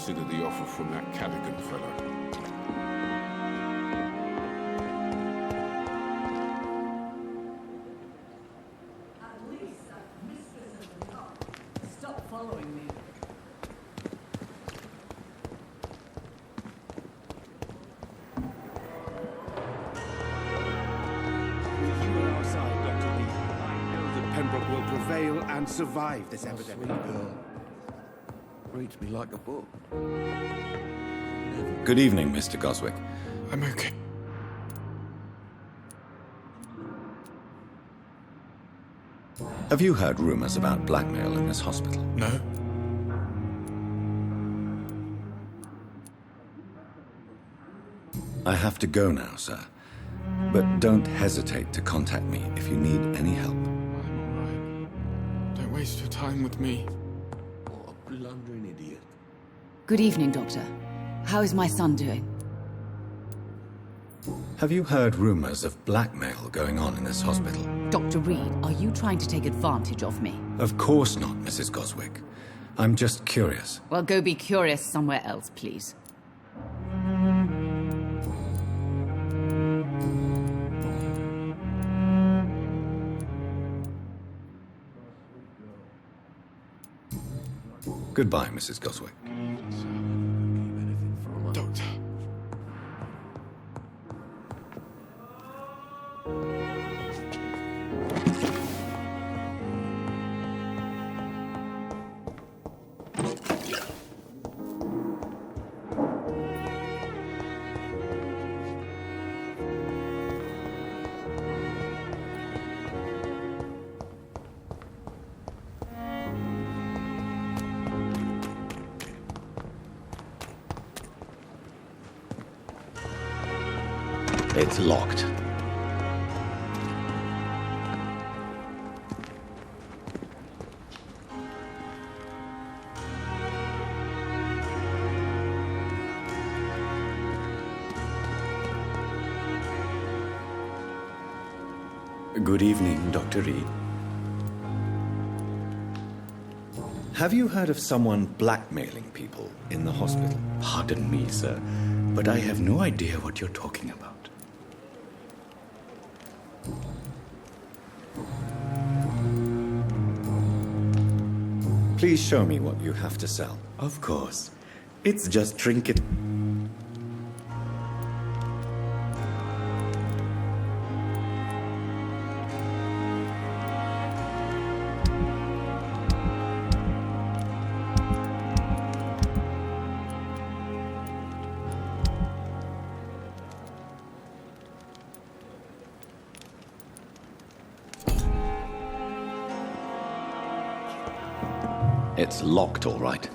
consider the offer from that Cadigan fellow. At least that mistress of the top. Stop following me. With you at our side, Dr. Lee, I know that Pembroke will prevail and survive this epidemic. Girl. Reads me like a book. Good evening, Mr. Goswick. I'm okay. Have you heard rumors about blackmail in this hospital? No? I have to go now, sir. But don't hesitate to contact me if you need any help. I'm alright. Don't waste your time with me. What a blundering idiot. Good evening, Doctor. How is my son doing? Have you heard rumors of blackmail going on in this hospital? Dr. Reed, are you trying to take advantage of me? Of course not, Mrs. Goswick. I'm just curious. Well, go be curious somewhere else, please. Goodbye, Mrs. Goswick. Doctor. It's locked. Good evening, Dr. Reed. Have you heard of someone blackmailing people in the hospital? Pardon me, sir, but I have no idea what you're talking about. Please show me what you have to sell. Of course. It's just trinket. It's locked, all right.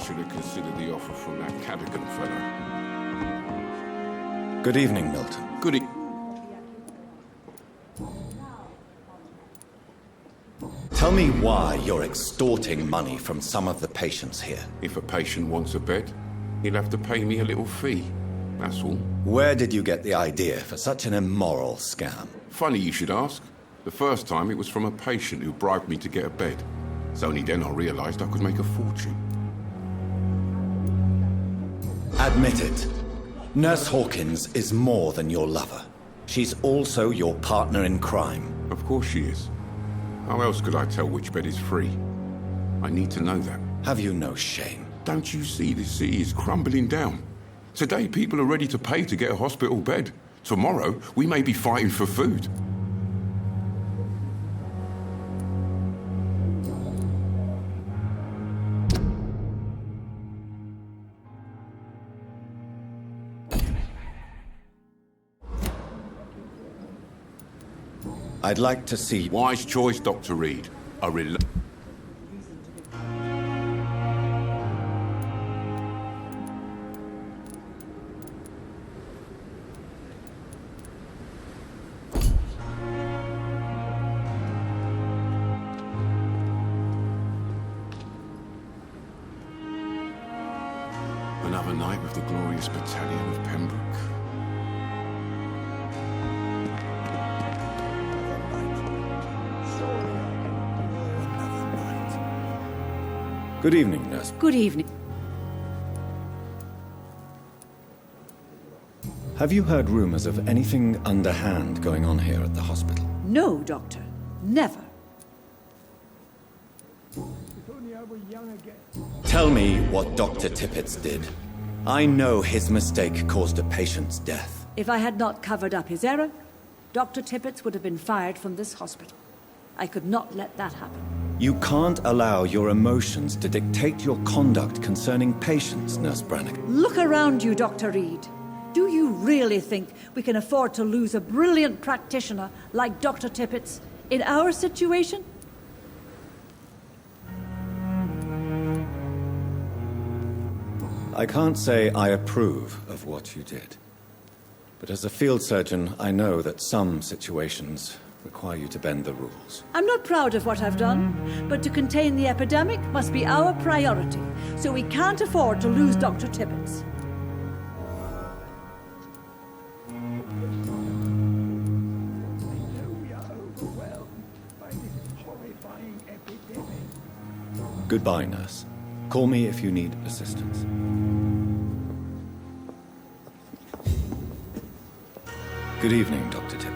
should have considered the offer from that Cadogan fellow. Good evening, Milton. Tell me why you're extorting money from some of the patients here. If a patient wants a bed, he'll have to pay me a little fee. That's all. Where did you get the idea for such an immoral scam? Funny you should ask. The first time it was from a patient who bribed me to get a bed. It's only then I realized I could make a fortune. Admit it. Nurse Hawkins is more than your lover. She's also your partner in crime. Of course she is. How else could I tell which bed is free? I need to know that. Have you no shame? Don't you see this city is crumbling down? Today people are ready to pay to get a hospital bed. Tomorrow we may be fighting for food. I'd like to see... Wise choice, Dr. Reed. Another night with the glorious battalion of Pembroke. Good evening, nurse. Good evening. Have you heard rumors of anything underhand going on here at the hospital? No, Doctor. Never. Tell me what Dr. Tippett did. I know his mistake caused a patient's death. If I had not covered up his error, Dr. Tippett would have been fired from this hospital. I could not let that happen. You can't allow your emotions to dictate your conduct concerning patients, Nurse Brannigan. Look around you, Dr. Reed. Do you really think we can afford to lose a brilliant practitioner like Dr. Tippett's in our situation? I can't say I approve of what you did. But as a field surgeon, I know that some situations require you to bend the rules. I'm not proud of what I've done, but to contain the epidemic must be our priority, so we can't afford to lose Dr. Tippett. Goodbye, nurse. Call me if you need assistance. Good evening, Dr. Tippett.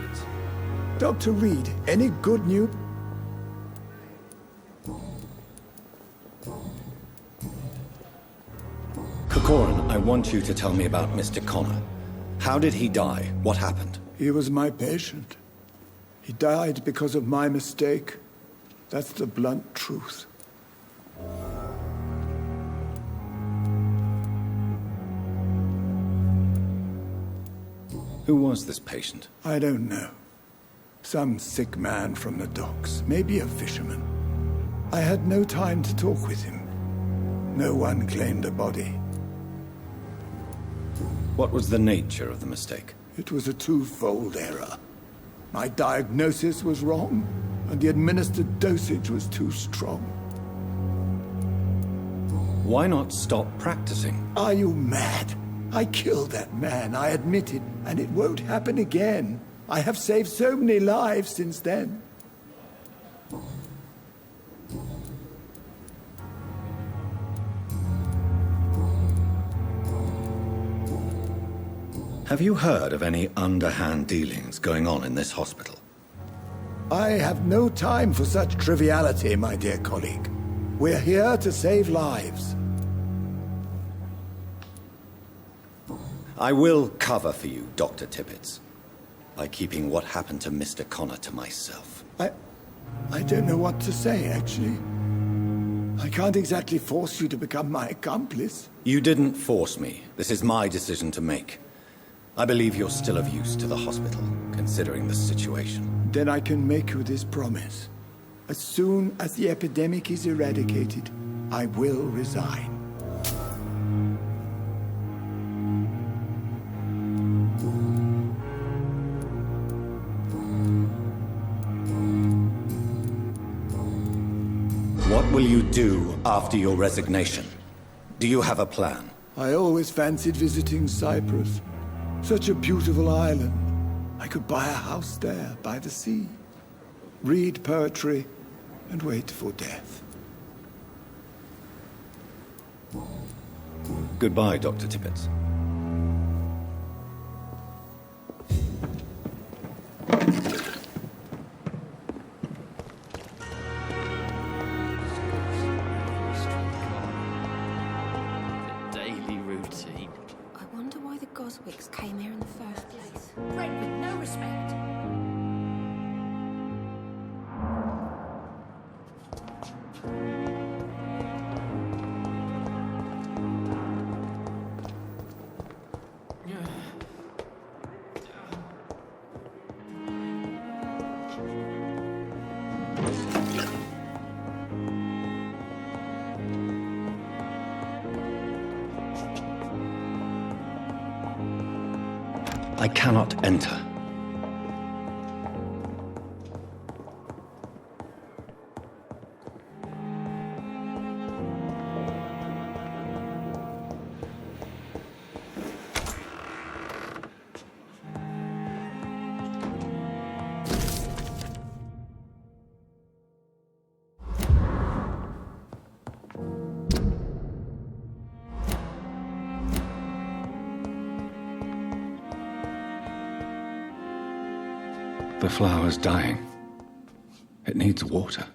Dr. Reed, any good news? Corcoran, I want you to tell me about Mr. Connor. How did he die? What happened? He was my patient. He died because of my mistake. That's the blunt truth. Who was this patient? I don't know. Some sick man from the docks, maybe a fisherman. I had no time to talk with him. No one claimed a body. What was the nature of the mistake? It was a twofold error. My diagnosis was wrong, and the administered dosage was too strong. Why not stop practicing? Are you mad? I killed that man, I admit it, and it won't happen again. I have saved so many lives since then. Have you heard of any underhand dealings going on in this hospital? I have no time for such triviality, my dear colleague. We're here to save lives. I will cover for you, Dr. Tippett, by keeping what happened to Mr. Connor to myself. I don't know what to say, actually. I can't exactly force you to become my accomplice. You didn't force me. This is my decision to make. I believe you're still of use to the hospital, considering the situation. Then I can make you this promise. As soon as the epidemic is eradicated, I will resign. What will you do after your resignation? Do you have a plan? I always fancied visiting Cyprus. Such a beautiful island. I could buy a house there, by the sea. Read poetry and wait for death. Goodbye, Dr. Tippett. Daily routine. I wonder why the Goswicks came here in the first place. Friend with no respect. I cannot enter. The flower's dying. It needs water.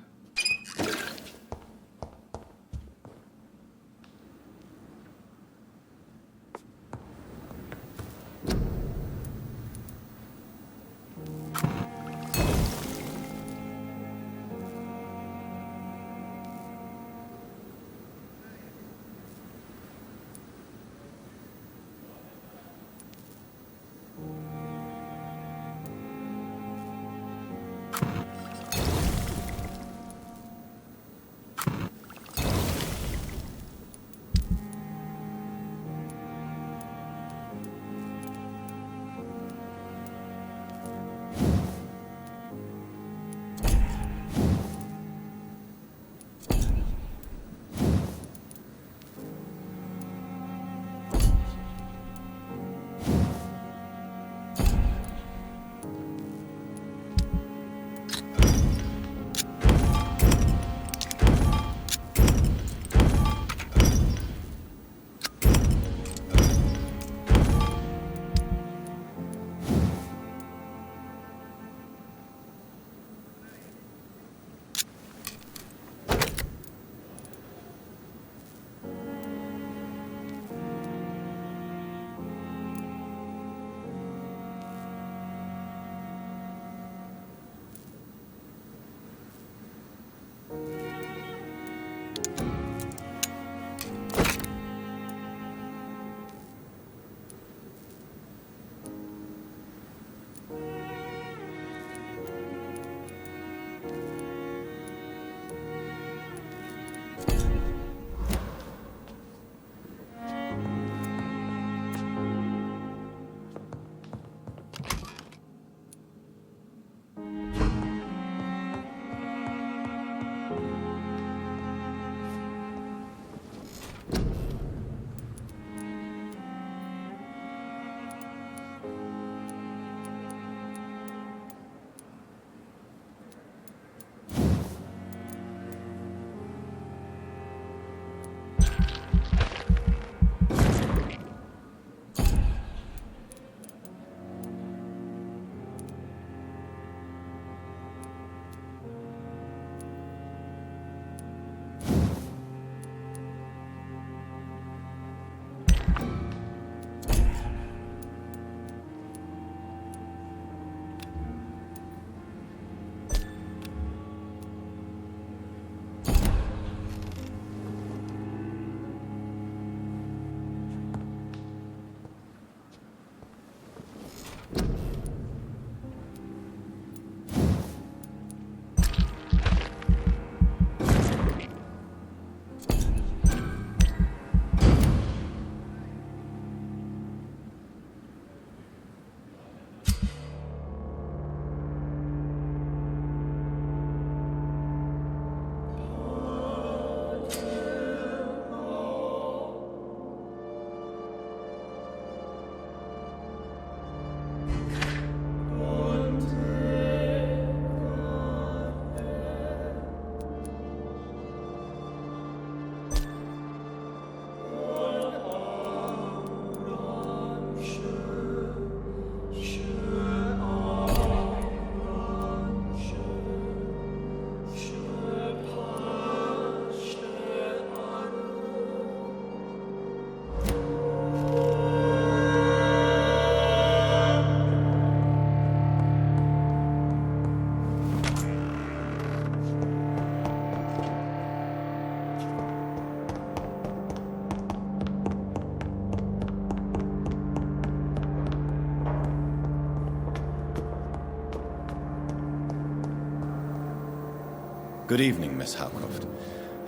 Good evening, Miss Howcroft.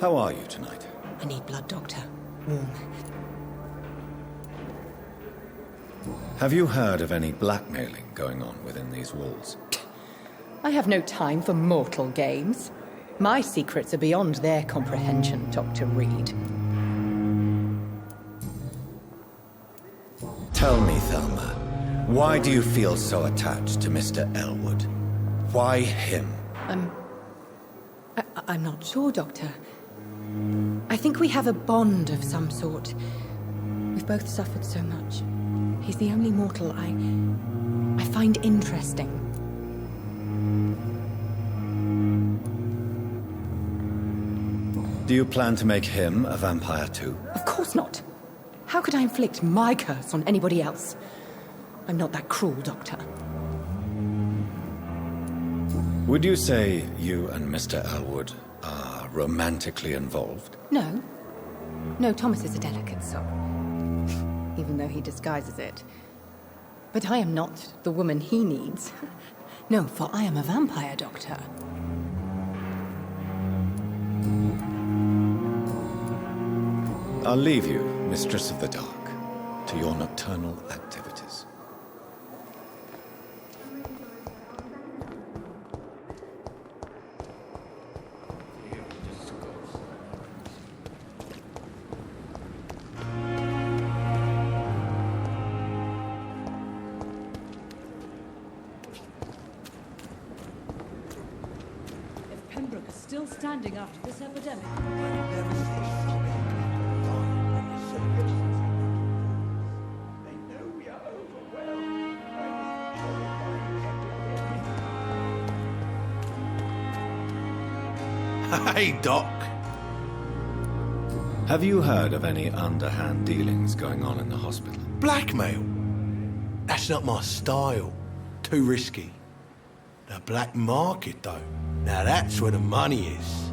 How are you tonight? I need blood, Doctor. Warm. Have you heard of any blackmailing going on within these walls? I have no time for mortal games. My secrets are beyond their comprehension, Dr. Reed. Tell me, Thelma, why do you feel so attached to Mr. Elwood? Why him? I'm not sure, Doctor. I think we have a bond of some sort. We've both suffered so much. He's the only mortal I find interesting. Do you plan to make him a vampire too? Of course not. How could I inflict my curse on anybody else? I'm not that cruel, Doctor. Would you say you and Mr. Elwood are romantically involved? No. No, Thomas is a delicate soul. Even though he disguises it. But I am not the woman he needs. No, for I am a vampire, Doctor. I'll leave you, Mistress of the Dark, to your nocturnal activities. If Pembroke is still standing after this epidemic... Hey, Doc. Have you heard of any underhand dealings going on in the hospital? Blackmail? That's not my style. Too risky. The black market, though. Now that's where the money is.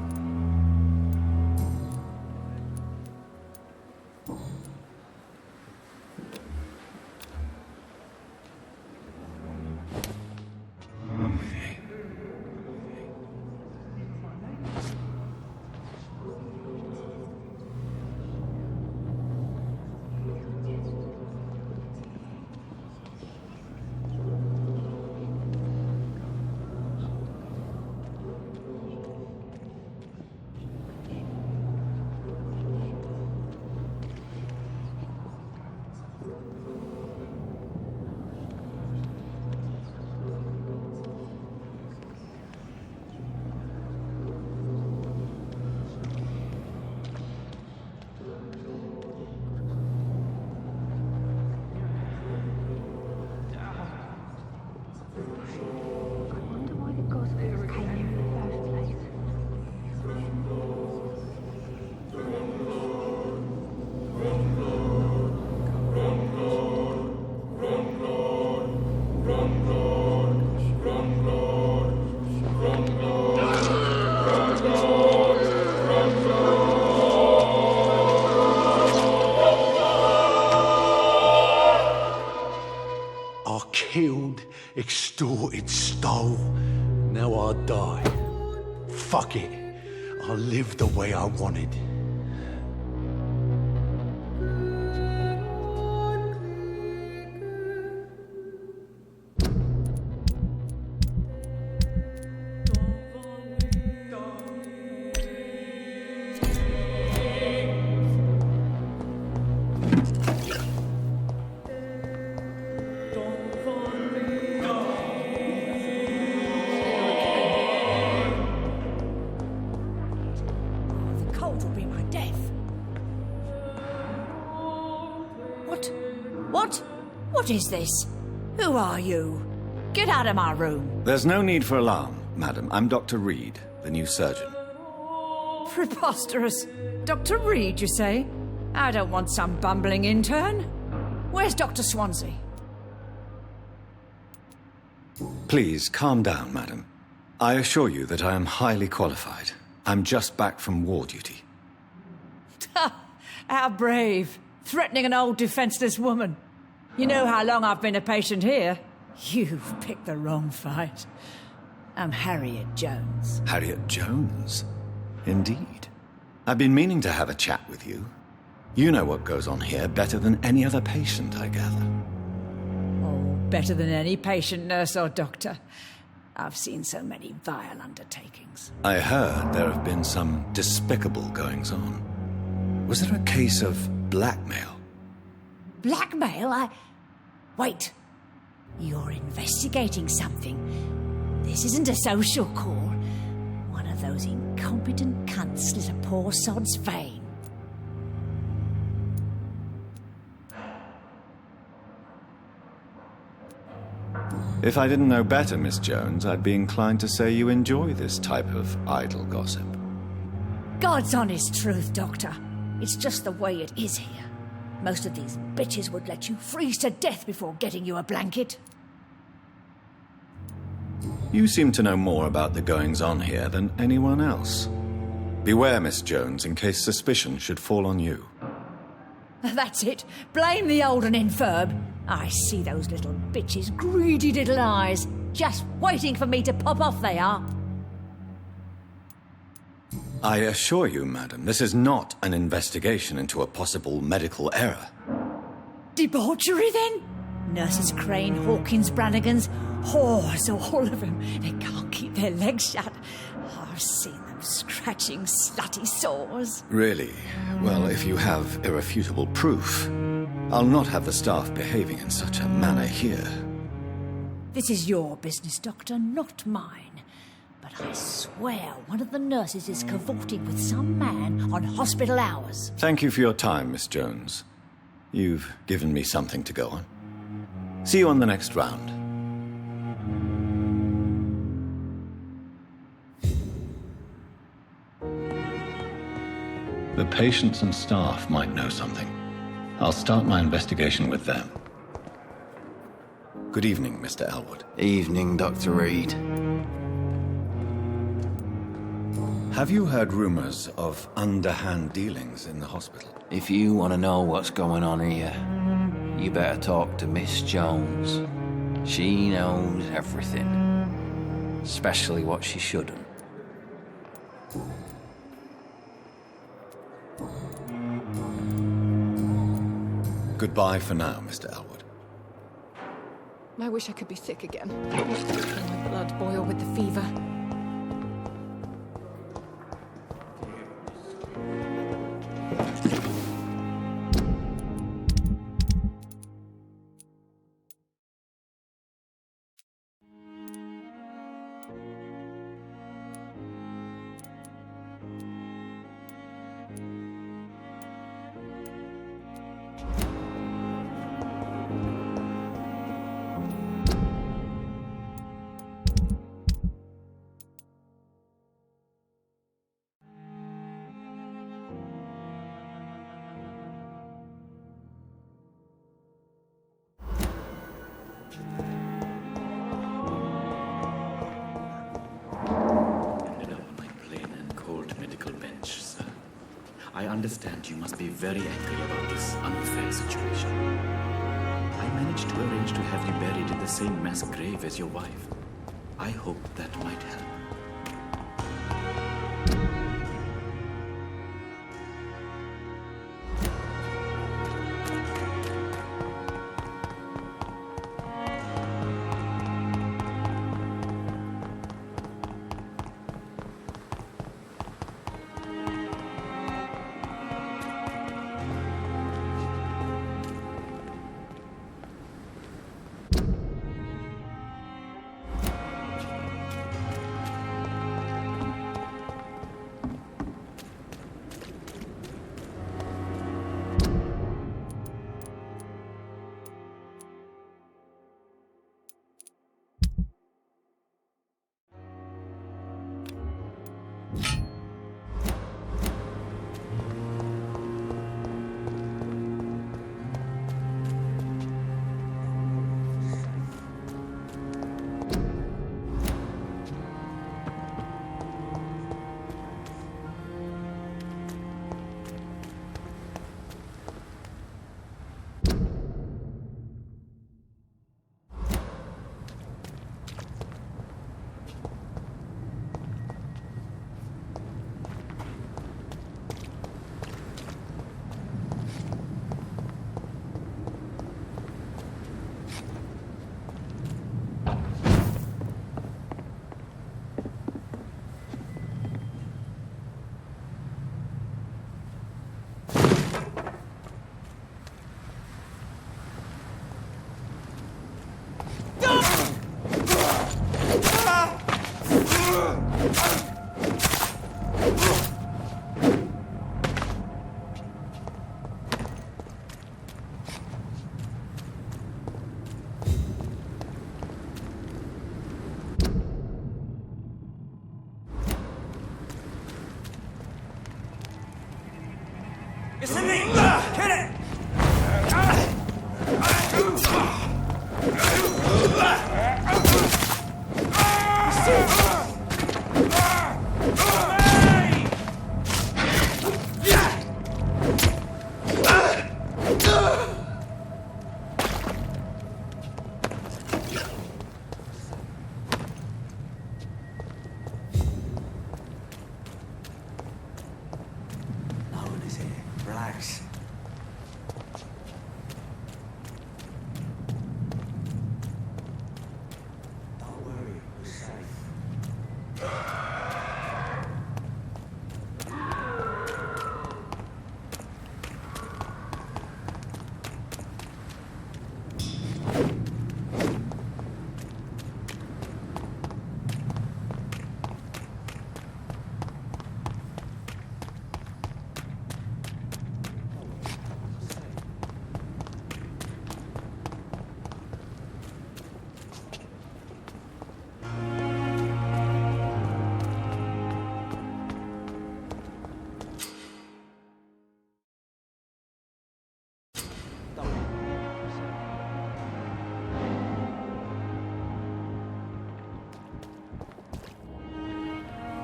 Killed, extorted, stole. Now I'll die. Fuck it. I'll live the way I wanted. What is this? Who are you? Get out of my room. There's no need for alarm, madam. I'm Dr. Reed, the new surgeon. Preposterous. Dr. Reed, you say? I don't want some bumbling intern. Where's Dr. Swansea? Please, calm down, madam. I assure you that I am highly qualified. I'm just back from war duty. How brave. Threatening an old defenseless woman. You know how long I've been a patient here? You've picked the wrong fight. I'm Harriet Jones. Harriet Jones? Indeed. I've been meaning to have a chat with you. You know what goes on here better than any other patient, I gather. Oh, better than any patient, nurse or doctor. I've seen so many vile undertakings. I heard there have been some despicable goings-on. Was there a case of blackmail? Blackmail? Wait. You're investigating something. This isn't a social call. One of those incompetent cunts slit a poor sod's vein. If I didn't know better, Miss Jones, I'd be inclined to say you enjoy this type of idle gossip. God's honest truth, Doctor. It's just the way it is here. Most of these bitches would let you freeze to death before getting you a blanket. You seem to know more about the goings-on here than anyone else. Beware, Miss Jones, in case suspicion should fall on you. That's it. Blame the old and infirm. I see those little bitches' greedy little eyes. Just waiting for me to pop off they are. I assure you, madam, this is not an investigation into a possible medical error. Debauchery, then? Nurses Crane, Hawkins, Brannigans, whores, all of them. They can't keep their legs shut. I've seen them scratching slutty sores. Really? Well, if you have irrefutable proof, I'll not have the staff behaving in such a manner here. This is your business, Doctor, not mine. But I swear one of the nurses is cavorting with some man on hospital hours. Thank you for your time, Miss Jones. You've given me something to go on. See you on the next round. The patients and staff might know something. I'll start my investigation with them. Good evening, Mr. Elwood. Evening, Dr. Reed. Have you heard rumors of underhand dealings in the hospital? If you want to know what's going on here, you better talk to Miss Jones. She knows everything. Especially what she shouldn't. Goodbye for now, Mr. Elwood. I wish I could be sick again. My blood boil with the fever. I understand you must be very angry about this unfair situation. I managed to arrange to have you buried in the same mass grave as your wife. I hope that might help. Isn't me? Hit it! No one is here. Relax. Don't worry, we're safe.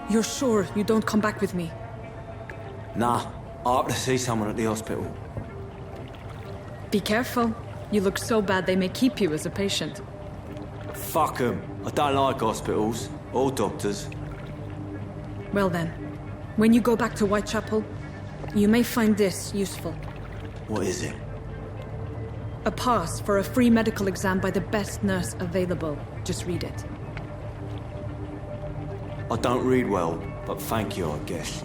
You're sure you don't come back with me? Nah, I have to see someone at the hospital. Be careful. You look so bad they may keep you as a patient. Fuck 'em. I don't like hospitals or doctors. Well then, when you go back to Whitechapel, you may find this useful. What is it? A pass for a free medical exam by the best nurse available. Just read it. I don't read well, but thank you, I guess.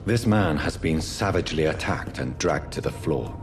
This man has been savagely attacked and dragged to the floor.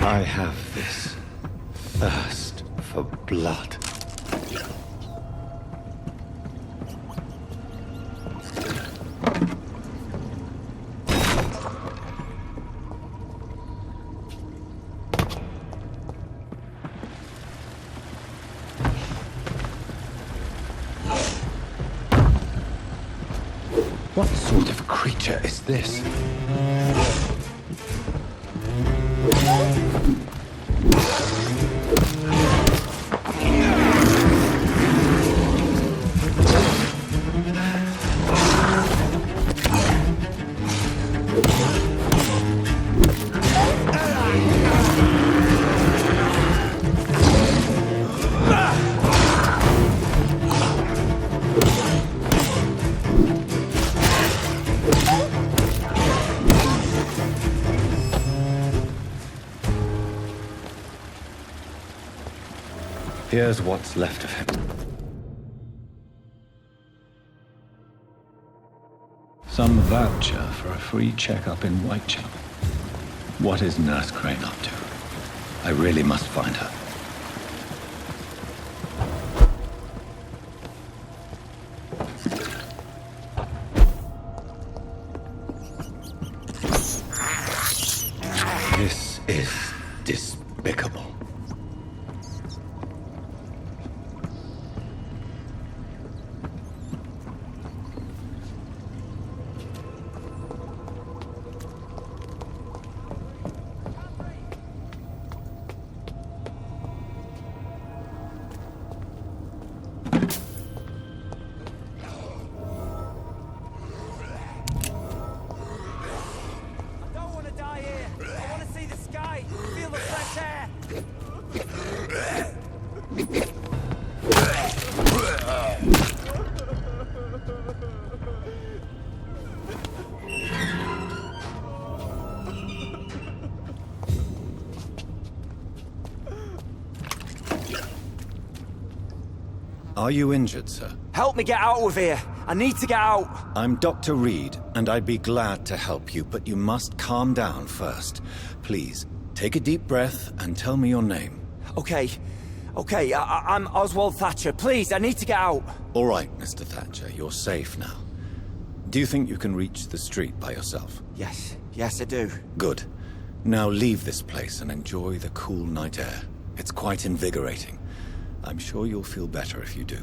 I have this thirst for blood. What sort of creature is this? Here's what's left of him. Some voucher for a free checkup in Whitechapel. What is Nurse Crane up to? I really must find her. This is despicable. Are you injured, sir? Help me get out of here. I need to get out. I'm Dr. Reed, and I'd be glad to help you, but you must calm down first. Please, take a deep breath and tell me your name. Okay, I'm Oswald Thatcher. Please, I need to get out. All right, Mr. Thatcher, you're safe now. Do you think you can reach the street by yourself? Yes, I do. Good. Now leave this place and enjoy the cool night air. It's quite invigorating. I'm sure you'll feel better if you do.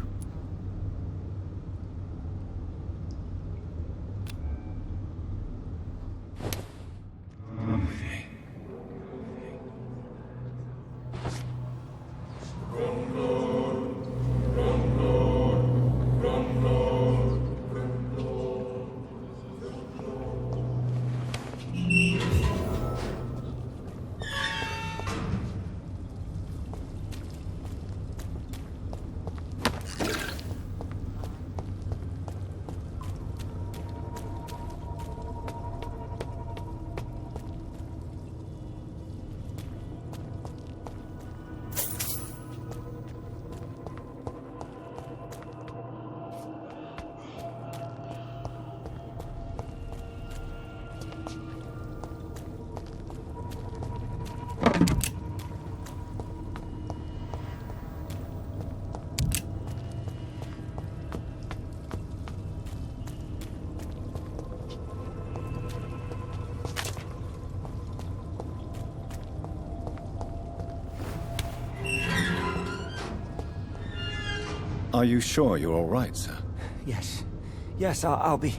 Are you sure you're all right, sir? Yes, I'll be...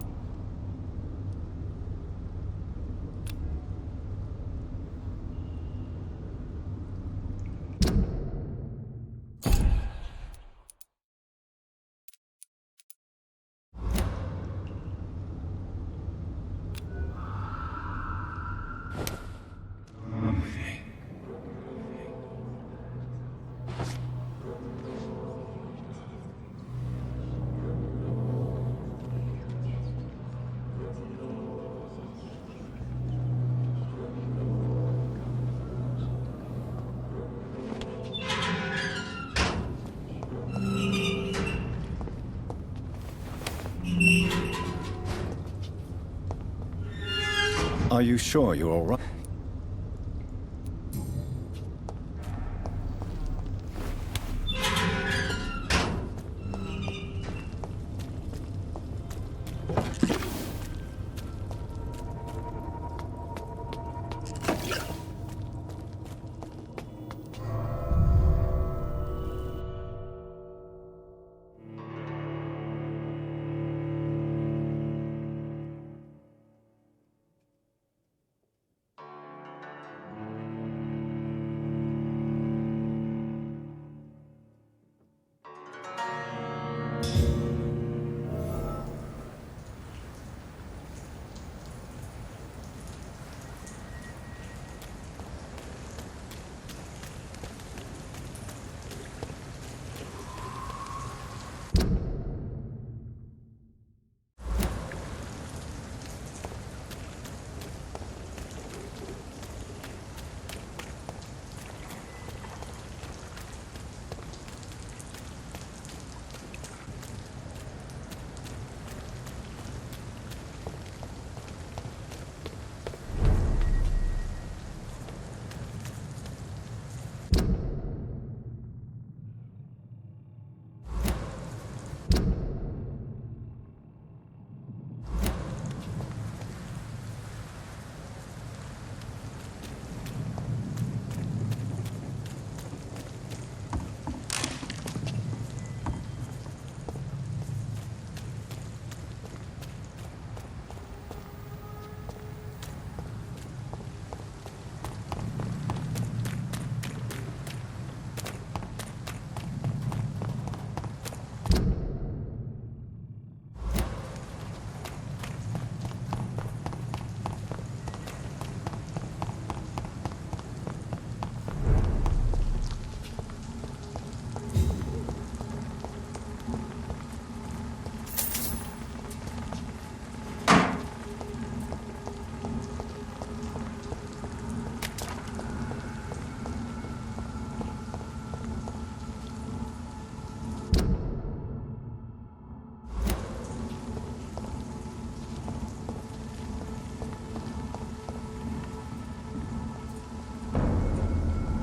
Are you sure you're all right?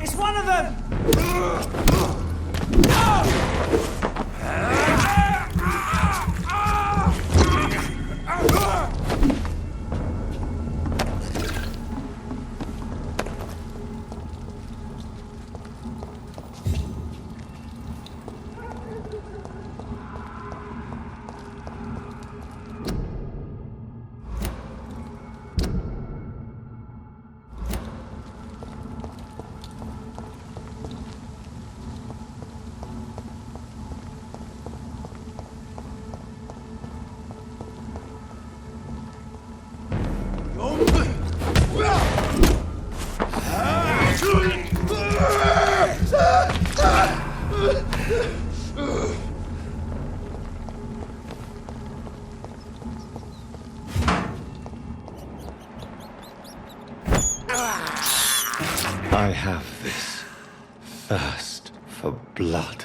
It's one of them! I have this thirst for blood.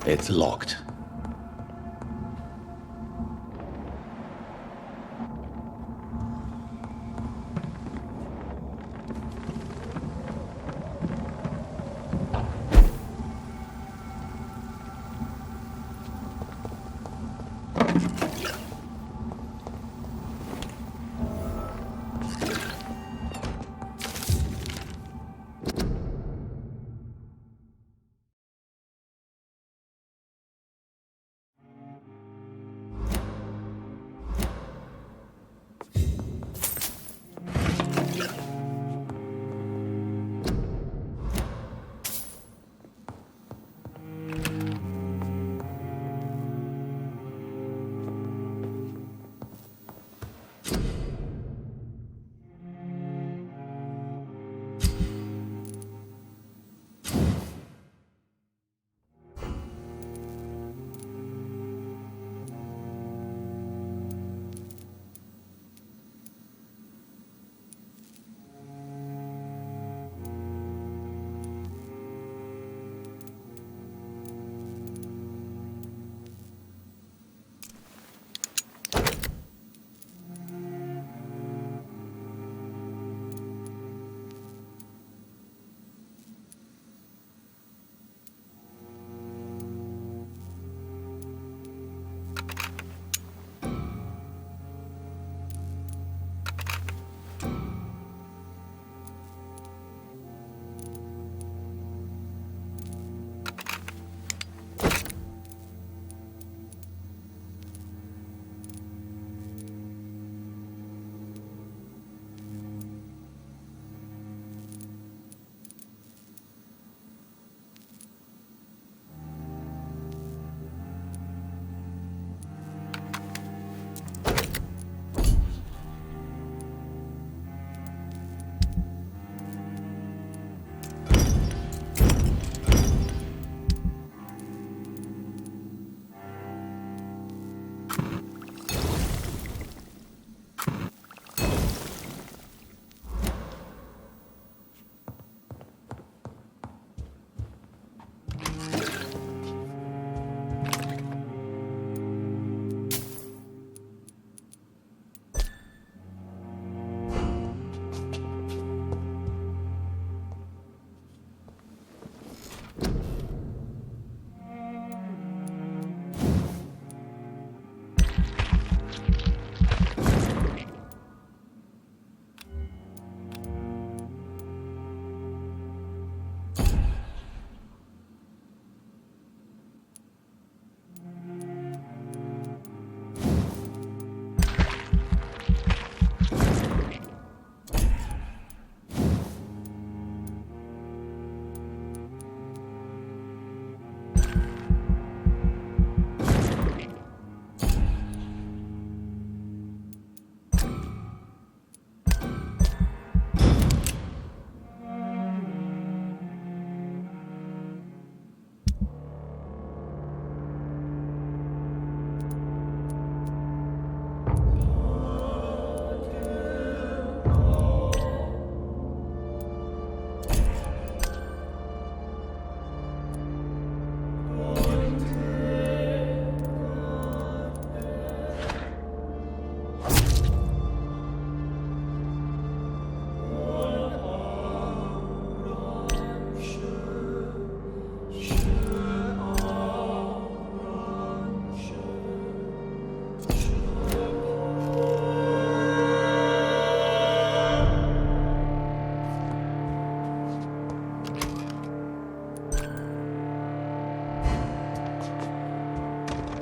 It's locked.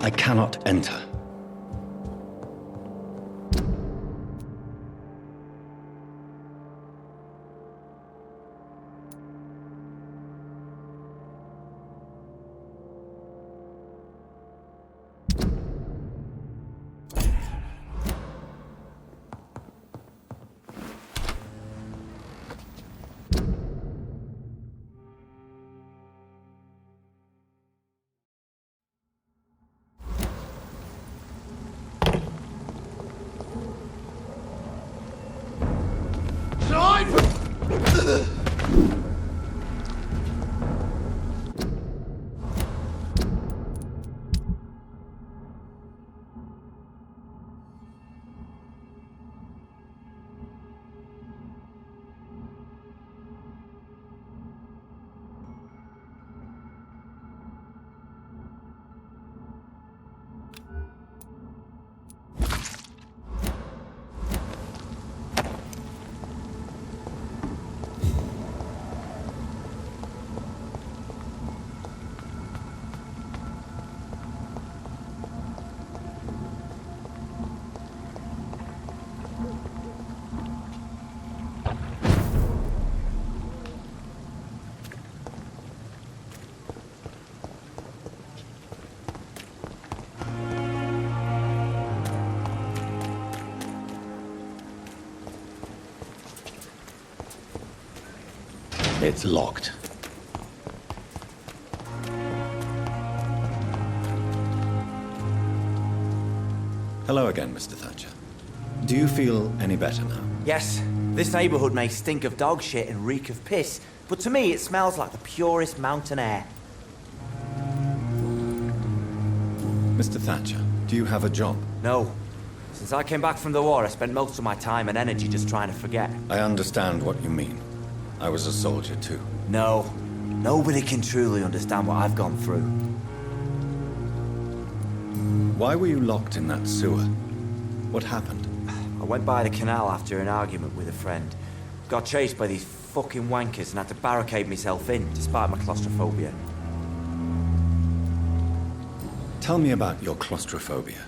I cannot enter. It's locked. Hello again, Mr. Thatcher. Do you feel any better now? Yes, this neighborhood may stink of dog shit and reek of piss, but to me it smells like the purest mountain air. Mr. Thatcher, do you have a job? No. Since I came back from the war, I spent most of my time and energy just trying to forget. I understand what you mean. I was a soldier too. No. Nobody can truly understand what I've gone through. Why were you locked in that sewer? What happened? I went by the canal after an argument with a friend. Got chased by these fucking wankers and had to barricade myself in, despite my claustrophobia. Tell me about your claustrophobia.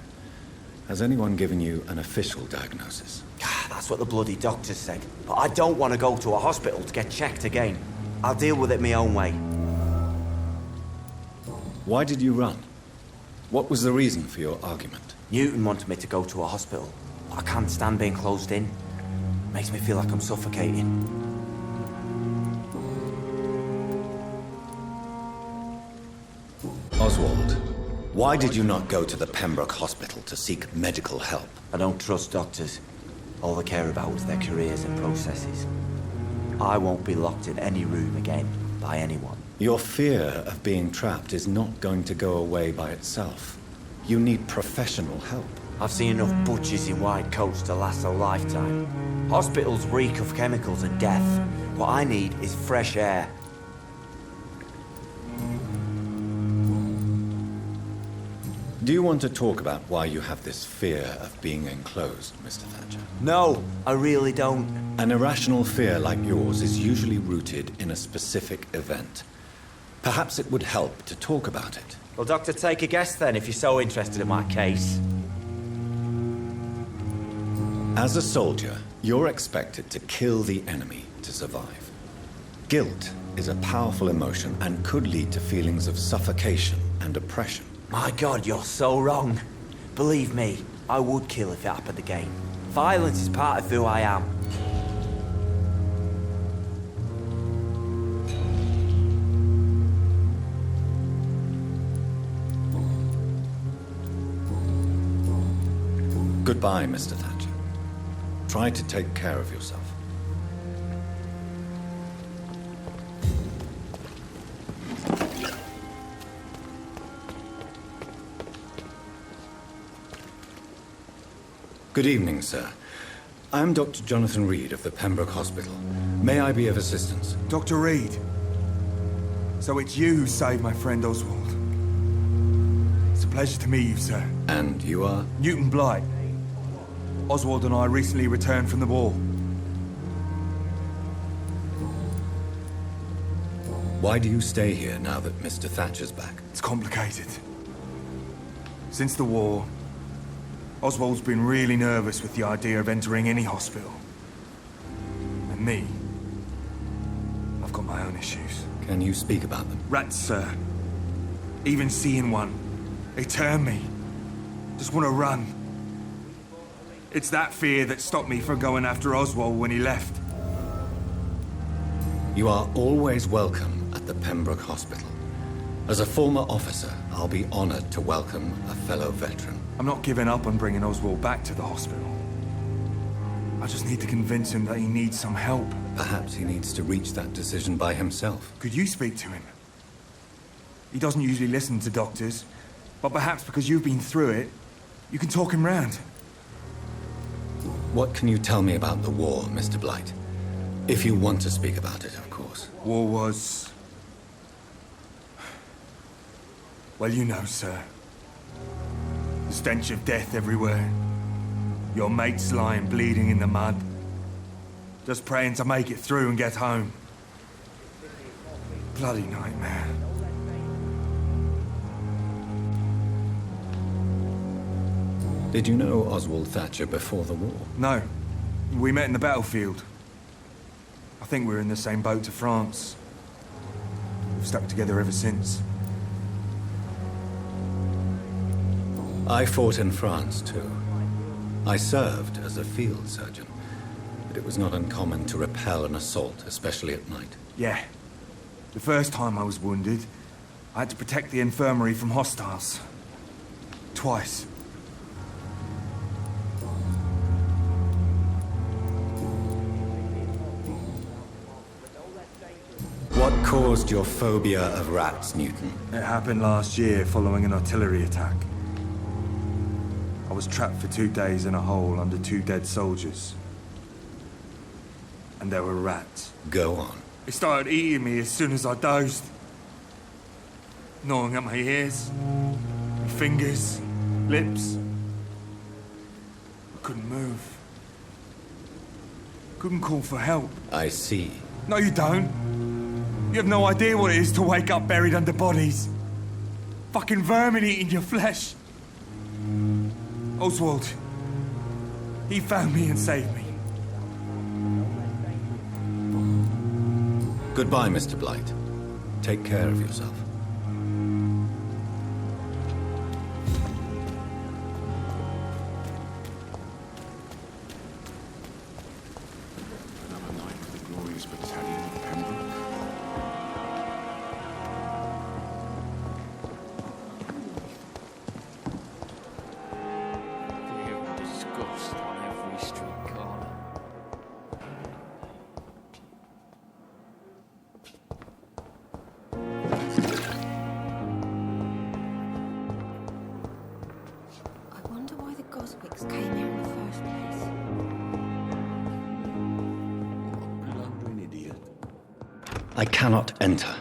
Has anyone given you an official diagnosis? That's what the bloody doctors said. But I don't want to go to a hospital to get checked again. I'll deal with it my own way. Why did you run? What was the reason for your argument? Newton wanted me to go to a hospital. I can't stand being closed in. Makes me feel like I'm suffocating. Oswald, why did you not go to the Pembroke Hospital to seek medical help? I don't trust doctors. All they care about is their careers and processes. I won't be locked in any room again by anyone. Your fear of being trapped is not going to go away by itself. You need professional help. I've seen enough butchers in white coats to last a lifetime. Hospitals reek of chemicals and death. What I need is fresh air. Do you want to talk about why you have this fear of being enclosed, Mr. Thatcher? No, I really don't. An irrational fear like yours is usually rooted in a specific event. Perhaps it would help to talk about it. Well, Doctor, take a guess then, if you're so interested in my case. As a soldier, you're expected to kill the enemy to survive. Guilt is a powerful emotion and could lead to feelings of suffocation and oppression. My God, you're so wrong. Believe me, I would kill if it happened again. Violence is part of who I am. Goodbye, Mr. Thatcher. Try to take care of yourself. Good evening, sir. I'm Dr. Jonathan Reed of the Pembroke Hospital. May I be of assistance? Dr. Reed. So it's you who saved my friend Oswald. It's a pleasure to meet you, sir. And you are? Newton Blight. Oswald and I recently returned from the war. Why do you stay here now that Mr. Thatcher's back? It's complicated. Since the war, Oswald's been really nervous with the idea of entering any hospital. And me, I've got my own issues. Can you speak about them? Rats, sir. Even seeing one, they turn me. Just want to run. It's that fear that stopped me from going after Oswald when he left. You are always welcome at the Pembroke Hospital. As a former officer, I'll be honored to welcome a fellow veteran. I'm not giving up on bringing Oswald back to the hospital. I just need to convince him that he needs some help. Perhaps he needs to reach that decision by himself. Could you speak to him? He doesn't usually listen to doctors, but perhaps because you've been through it, you can talk him round. What can you tell me about the war, Mr. Blight? If you want to speak about it, of course. War was... well, you know, sir. The stench of death everywhere. Your mates lying bleeding in the mud. Just praying to make it through and get home. Bloody nightmare. Did you know Oswald Thatcher before the war? No. We met in the battlefield. I think we're in the same boat to France. We've stuck together ever since. I fought in France, too. I served as a field surgeon, but it was not uncommon to repel an assault, especially at night. Yeah. The first time I was wounded, I had to protect the infirmary from hostiles. Twice. What caused your phobia of rats, Newton? It happened last year following an artillery attack. I was trapped for 2 days in a hole under 2 dead soldiers. And there were rats. Go on. They started eating me as soon as I dozed. Gnawing at my ears, my fingers, lips. I couldn't move. Couldn't call for help. I see. No, you don't. You have no idea what it is to wake up buried under bodies. Fucking vermin eating your flesh. Oswald. He found me and saved me. Goodbye, Mr. Blight. Take care of yourself. Another night with the glorious battalion of Pembroke. Disgust on every street corner. I wonder why the Goswicks came here in the first place. Blundering idiot. I cannot enter.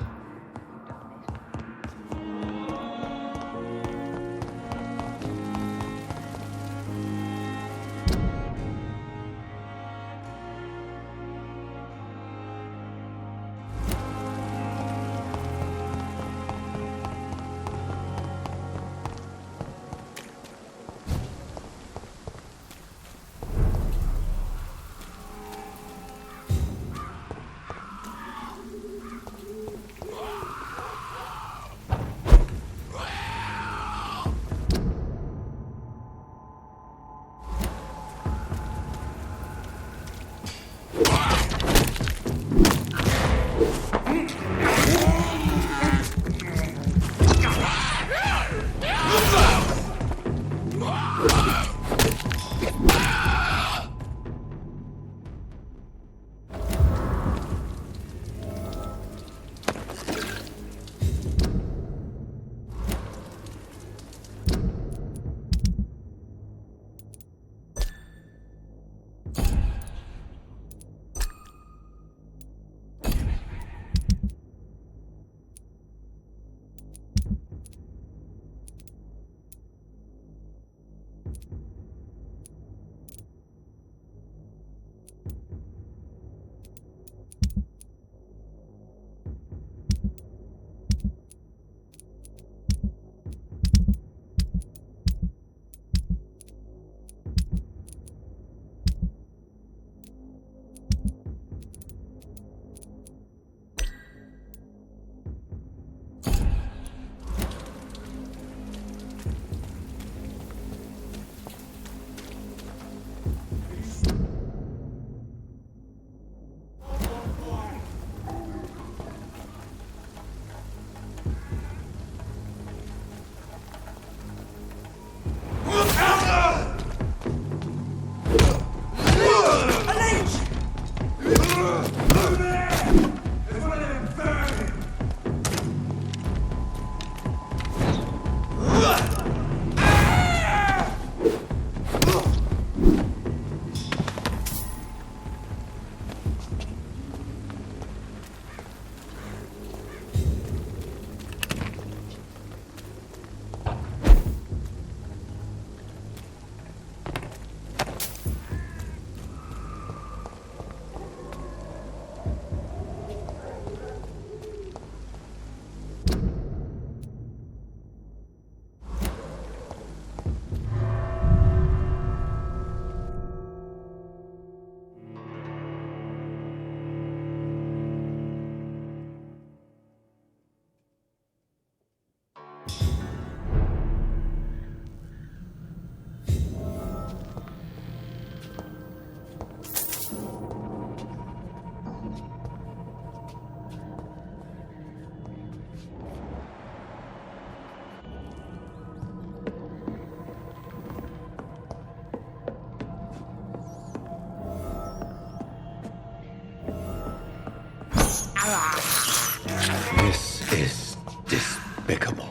This is despicable.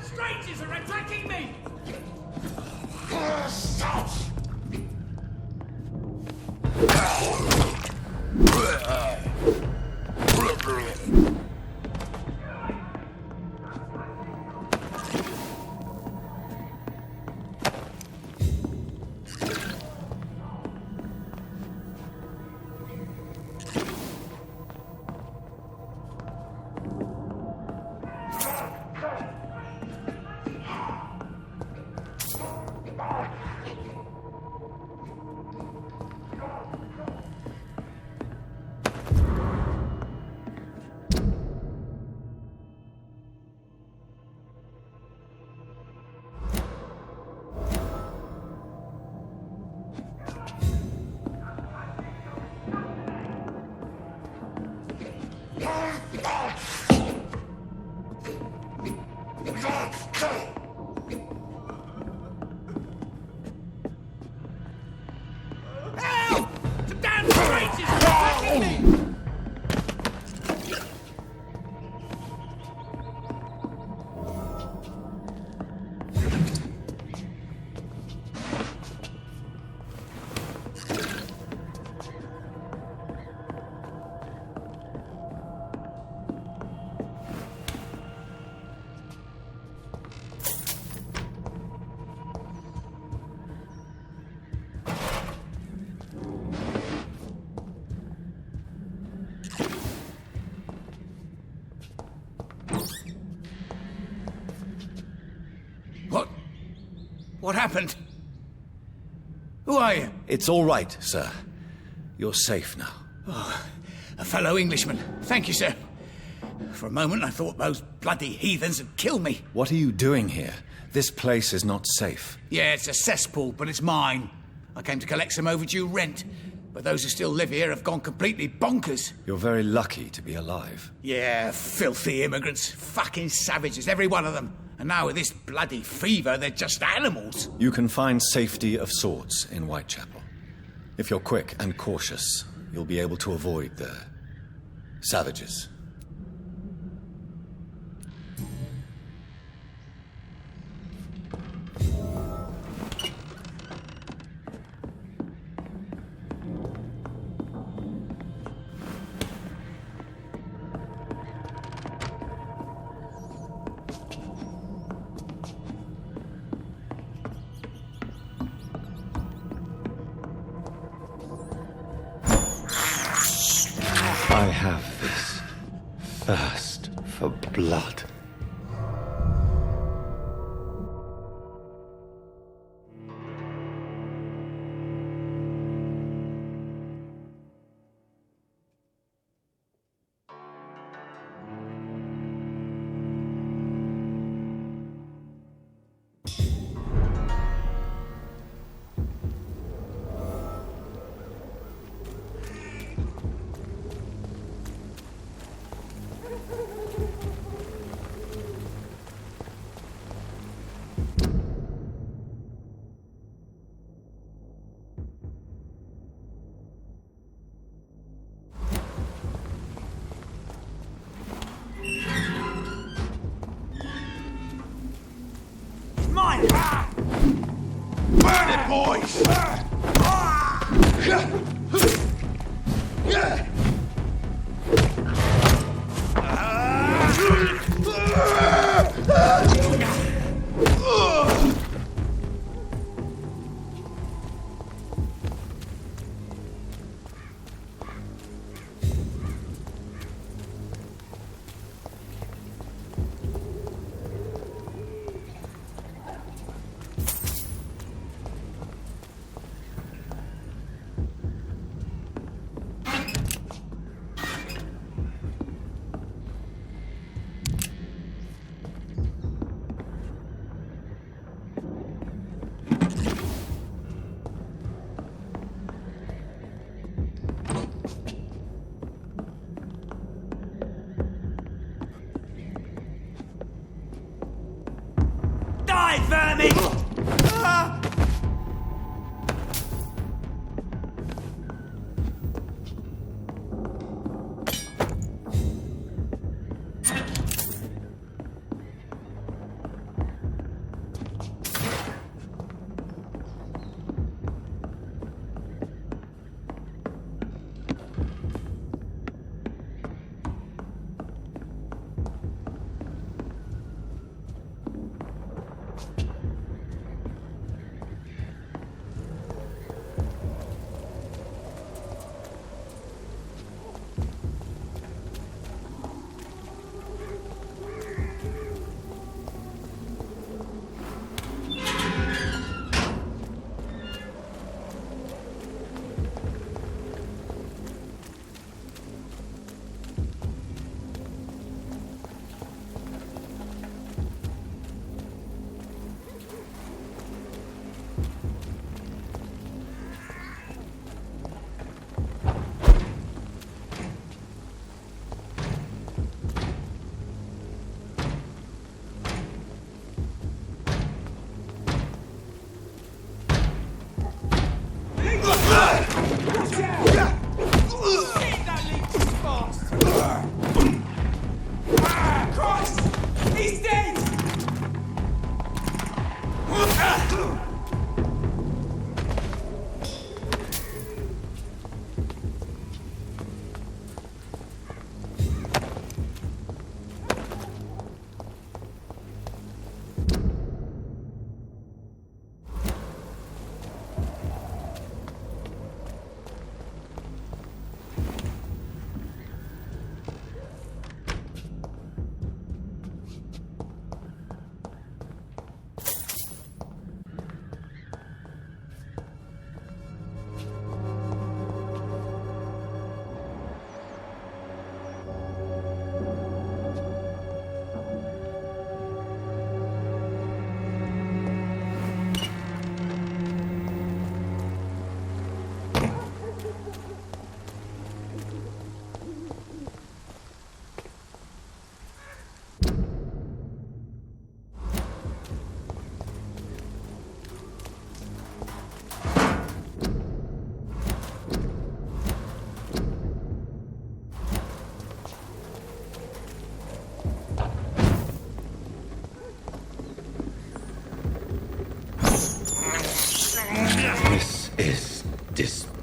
Strangers are attacking me! Help! The damn strangers are attacking me! What happened? Who are you? It's all right, sir. You're safe now. Oh, a fellow Englishman. Thank you, sir. For a moment, I thought those bloody heathens had killed me. What are you doing here? This place is not safe. Yeah, it's a cesspool, but it's mine. I came to collect some overdue rent, but those who still live here have gone completely bonkers. You're very lucky to be alive. Yeah, filthy immigrants. Fucking savages, every one of them. And now with this bloody fever, they're just animals. You can find safety of sorts in Whitechapel. If you're quick and cautious, you'll be able to avoid the savages. I have this thirst for blood. Mine! Burn it, boys! He's dead! This is despicable.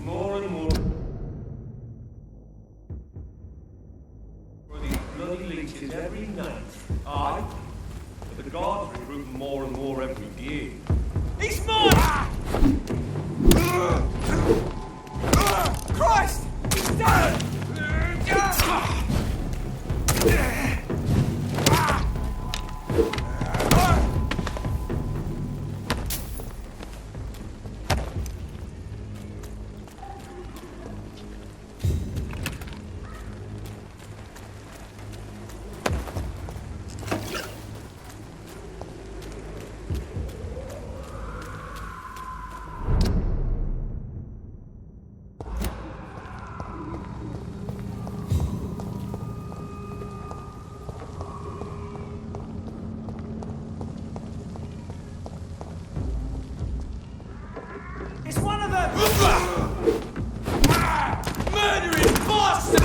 More and more for these bloody leeches every night. Aye, but the gods recruit more and more every day. He's mine! Christ! He's dead! It's one of them! Murdering bastard!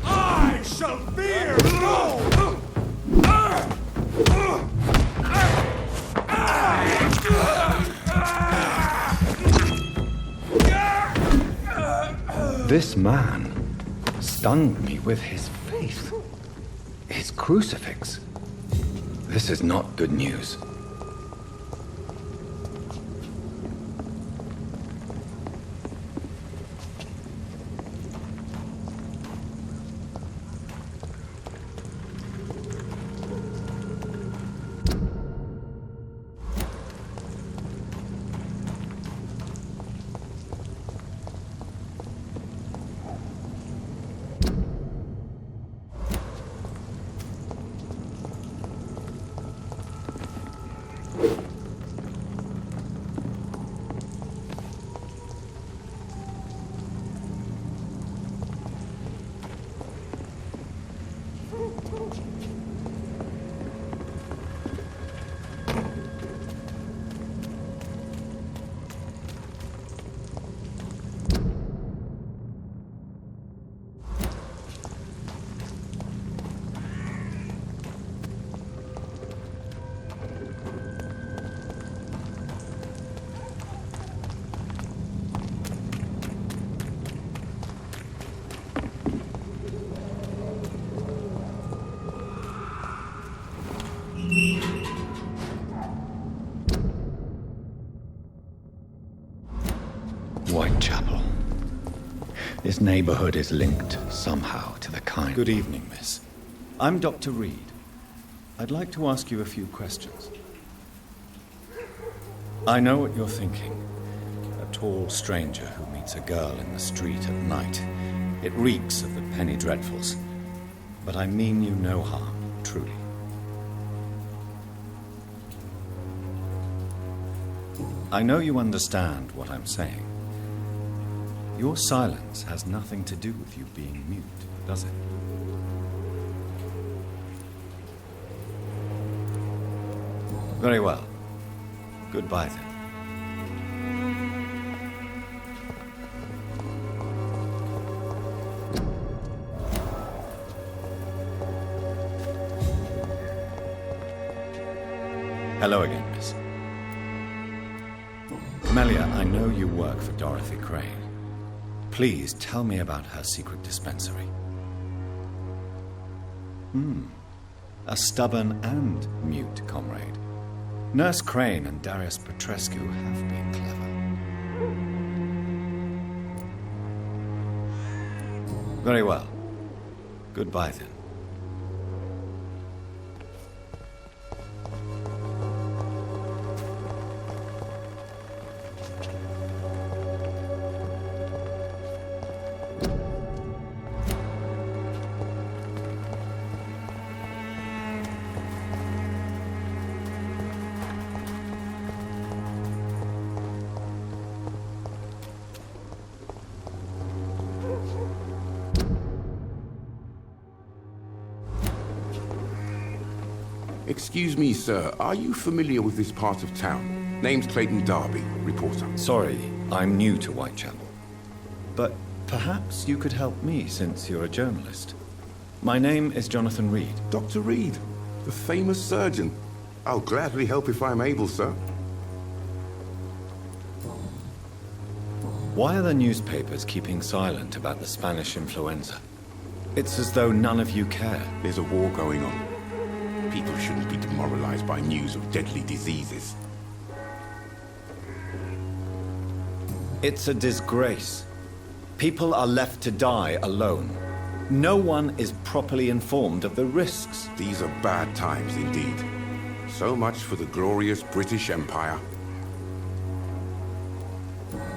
I shall fear no! This man stunned me with his faith. His crucifix. This is not good news. This neighborhood is linked somehow to the kind. Good evening, miss. I'm Dr. Reed. I'd like to ask you a few questions. I know what you're thinking. A tall stranger who meets a girl in the street at night. It reeks of the penny dreadfuls. But I mean you no harm, truly. I know you understand what I'm saying. Your silence has nothing to do with you being mute, does it? Very well. Goodbye, then. Hello again, miss. Melia, I know you work for Dorothy Crane. Please tell me about her secret dispensary. A stubborn and mute comrade. Nurse Crane and Darius Petrescu have been clever. Very well. Goodbye, then. Excuse me, sir. Are you familiar with this part of town? Name's Clayton Darby, reporter. Sorry, I'm new to Whitechapel. But perhaps you could help me since you're a journalist. My name is Jonathan Reed. Dr. Reed, the famous surgeon. I'll gladly help if I'm able, sir. Why are the newspapers keeping silent about the Spanish influenza? It's as though none of you care. There's a war going on. People shouldn't be demoralized by news of deadly diseases. It's a disgrace. People are left to die alone. No one is properly informed of the risks. These are bad times indeed. So much for the glorious British Empire.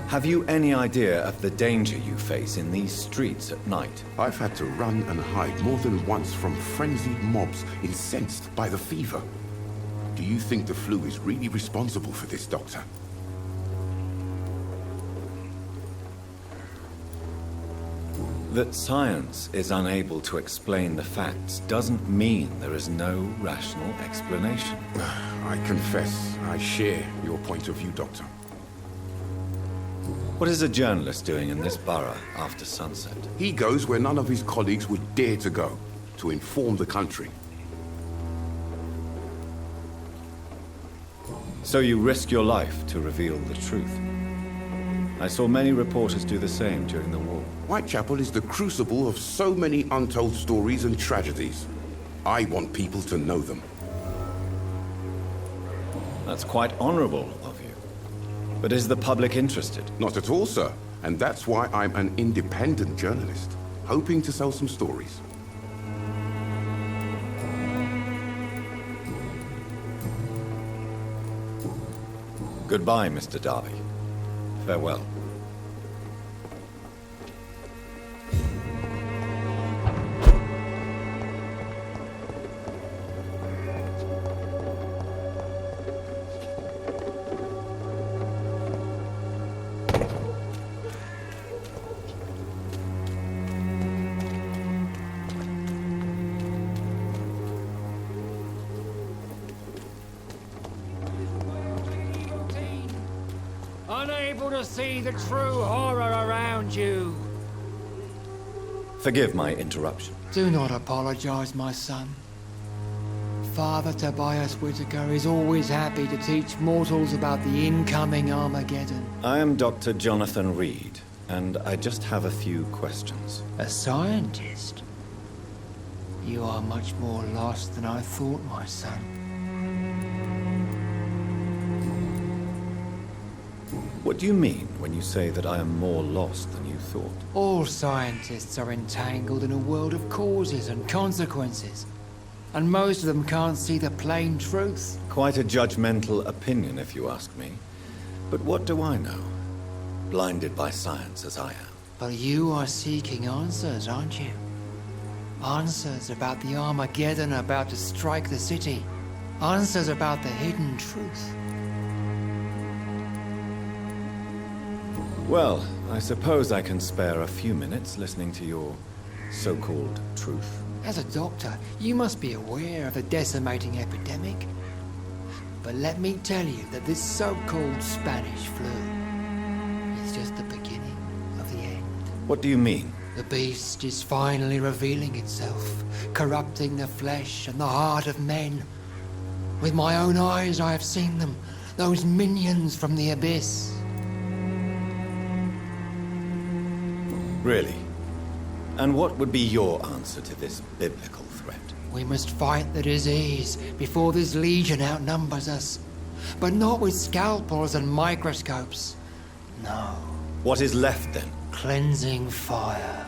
Have you any idea of the danger you face in these streets at night? I've had to run and hide more than once from frenzied mobs incensed by the fever. Do you think the flu is really responsible for this, Doctor? That science is unable to explain the facts doesn't mean there is no rational explanation. I confess, I share your point of view, Doctor. What is a journalist doing in this borough after sunset? He goes where none of his colleagues would dare to go, to inform the country. So you risk your life to reveal the truth. I saw many reporters do the same during the war. Whitechapel is the crucible of so many untold stories and tragedies. I want people to know them. That's quite honorable of you. But is the public interested? Not at all, sir. And that's why I'm an independent journalist, hoping to sell some stories. Goodbye, Mr. Darby. Farewell. Unable to see the true horror around you. Forgive my interruption. Do not apologize, my son. Father Tobias Whitaker is always happy to teach mortals about the incoming Armageddon. I am Dr. Jonathan Reed, and I just have a few questions. A scientist? You are much more lost than I thought, my son. What do you mean when you say that I am more lost than you thought? All scientists are entangled in a world of causes and consequences. And most of them can't see the plain truth. Quite a judgmental opinion, if you ask me. But what do I know? Blinded by science as I am. But you are seeking answers, aren't you? Answers about the Armageddon about to strike the city. Answers about the hidden truth. Well, I suppose I can spare a few minutes listening to your so-called truth. As a doctor, you must be aware of the decimating epidemic. But let me tell you that this so-called Spanish flu is just the beginning of the end. What do you mean? The beast is finally revealing itself, corrupting the flesh and the heart of men. With my own eyes I have seen them, those minions from the abyss. Really? And what would be your answer to this biblical threat? We must fight the disease before this legion outnumbers us. But not with scalpels and microscopes. No. What is left then? Cleansing fire.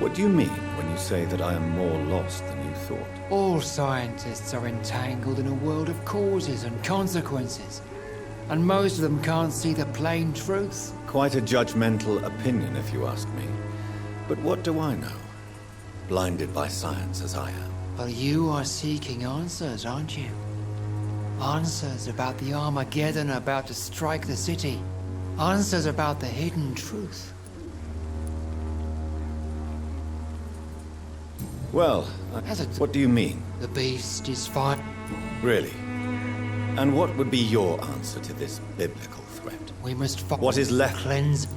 What do you mean when you say that I am more lost than you thought? All scientists are entangled in a world of causes and consequences. And most of them can't see the plain truth. Quite a judgmental opinion, if you ask me. But what do I know? Blinded by science as I am. But you are seeking answers, aren't you? Answers about the Armageddon about to strike the city. Answers about the hidden truth. Well, what do you mean? The beast is fine. Really? And what would be your answer to this biblical threat? We must What is left? Cleanse.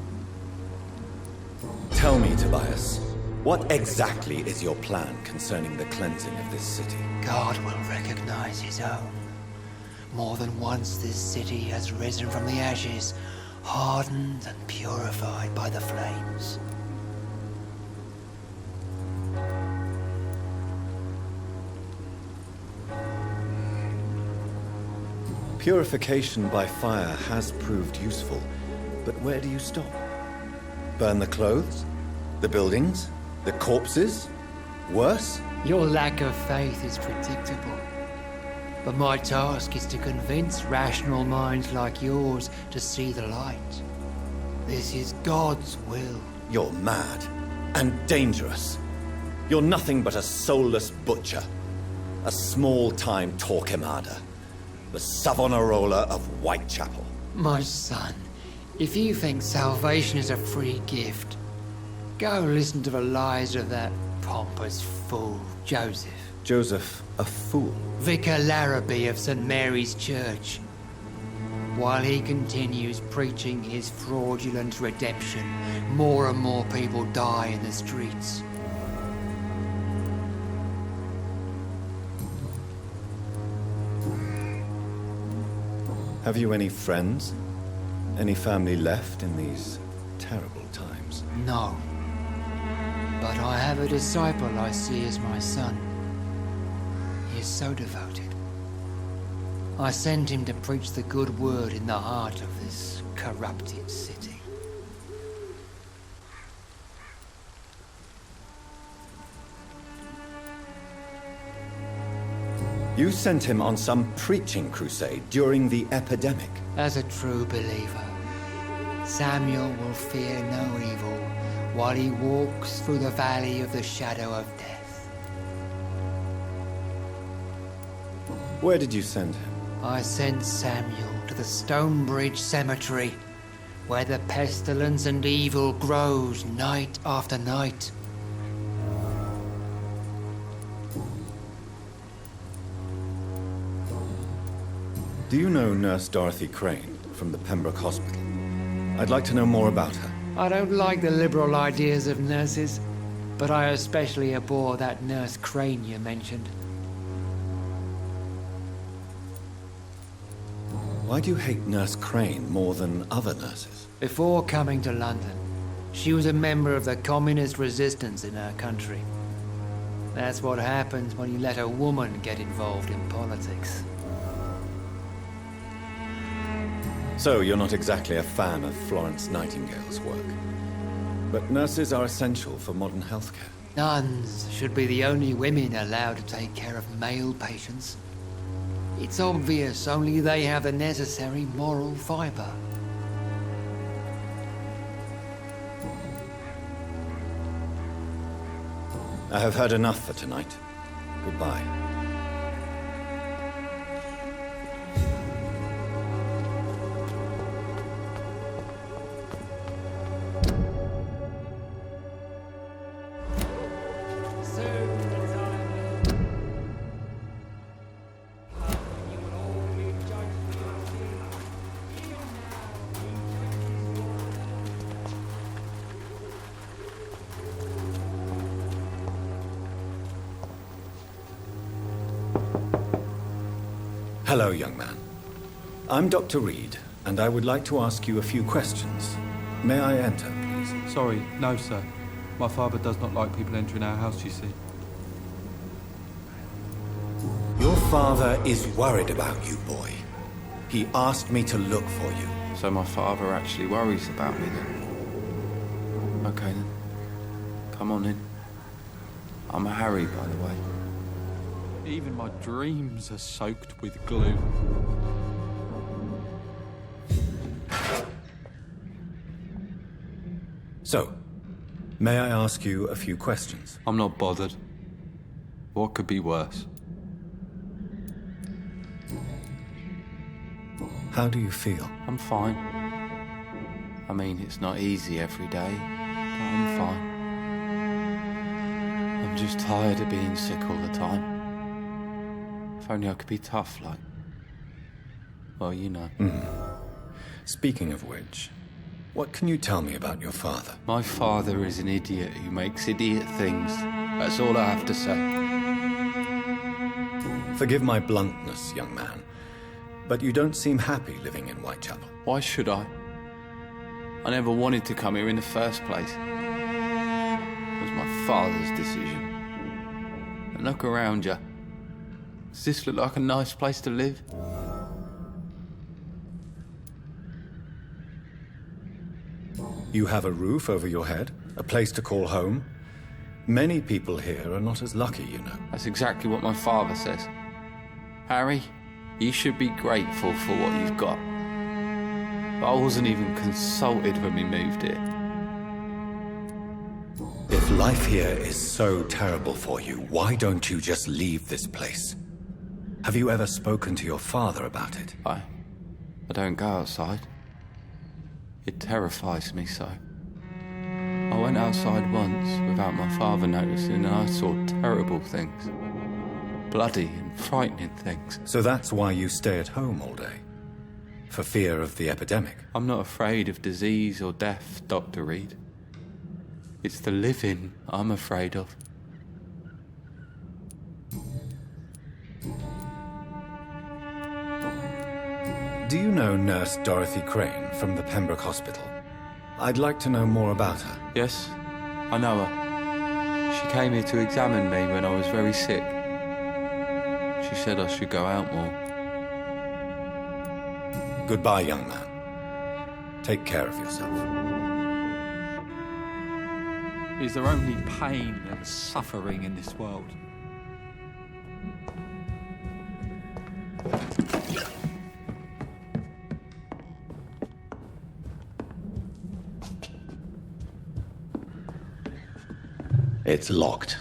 Tell me, Tobias, what exactly is your plan concerning the cleansing of this city? God will recognize his own. More than once this city has risen from the ashes, hardened and purified by the flames. Purification by fire has proved useful, but where do you stop? Burn the clothes? The buildings? The corpses? Worse? Your lack of faith is predictable. But my task is to convince rational minds like yours to see the light. This is God's will. You're mad and dangerous. You're nothing but a soulless butcher. A small-time Torquemada. The Savonarola of Whitechapel. My son, if you think salvation is a free gift, go listen to the lies of that pompous fool, Joseph. Joseph, a fool? Vicar Larrabee of St. Mary's Church. While he continues preaching his fraudulent redemption, more and more people die in the streets. Have you any friends? Any family left in these terrible times? No. But I have a disciple I see as my son. He is so devoted. I send him to preach the good word in the heart of this corrupted city. You sent him on some preaching crusade during the epidemic. As a true believer, Samuel will fear no evil while he walks through the valley of the shadow of death. Where did you send him? I sent Samuel to the Stonebridge Cemetery, where the pestilence and evil grows night after night. Do you know Nurse Dorothy Crane from the Pembroke Hospital? I'd like to know more about her. I don't like the liberal ideas of nurses, but I especially abhor that Nurse Crane you mentioned. Why do you hate Nurse Crane more than other nurses? Before coming to London, she was a member of the communist resistance in her country. That's what happens when you let a woman get involved in politics. So, you're not exactly a fan of Florence Nightingale's work. But nurses are essential for modern healthcare. Nuns should be the only women allowed to take care of male patients. It's obvious only they have the necessary moral fiber. I have heard enough for tonight. Goodbye. Hello, young man. I'm Dr. Reed, and I would like to ask you a few questions. May I enter, please? Sorry, no, sir. My father does not like people entering our house, you see. Your father is worried about you, boy. He asked me to look for you. So my father actually worries about me then? Okay then. Come on in. I'm a Harry, by the way. Even my dreams are soaked with glue. So, may I ask you a few questions? I'm not bothered. What could be worse? How do you feel? I'm fine. I mean, it's not easy every day, but I'm fine. I'm just tired of being sick all the time. If only I could be tough, like... Well, you know. Speaking of which, what can you tell me about your father? My father is an idiot who makes idiot things. That's all I have to say. Forgive my bluntness, young man, but you don't seem happy living in Whitechapel. Why should I? I never wanted to come here in the first place. It was my father's decision. And look around you. Does this look like a nice place to live? You have a roof over your head, a place to call home. Many people here are not as lucky, you know. That's exactly what my father says. Harry, you should be grateful for what you've got. But I wasn't even consulted when we moved here. If life here is so terrible for you, why don't you just leave this place? Have you ever spoken to your father about it? I don't go outside. It terrifies me so. I went outside once without my father noticing and I saw terrible things. Bloody and frightening things. So that's why you stay at home all day? For fear of the epidemic? I'm not afraid of disease or death, Dr. Reed. It's the living I'm afraid of. Do you know Nurse Dorothy Crane from the Pembroke Hospital? I'd like to know more about her. Yes, I know her. She came here to examine me when I was very sick. She said I should go out more. Goodbye, young man. Take care of yourself. Is there only pain and suffering in this world? It's locked.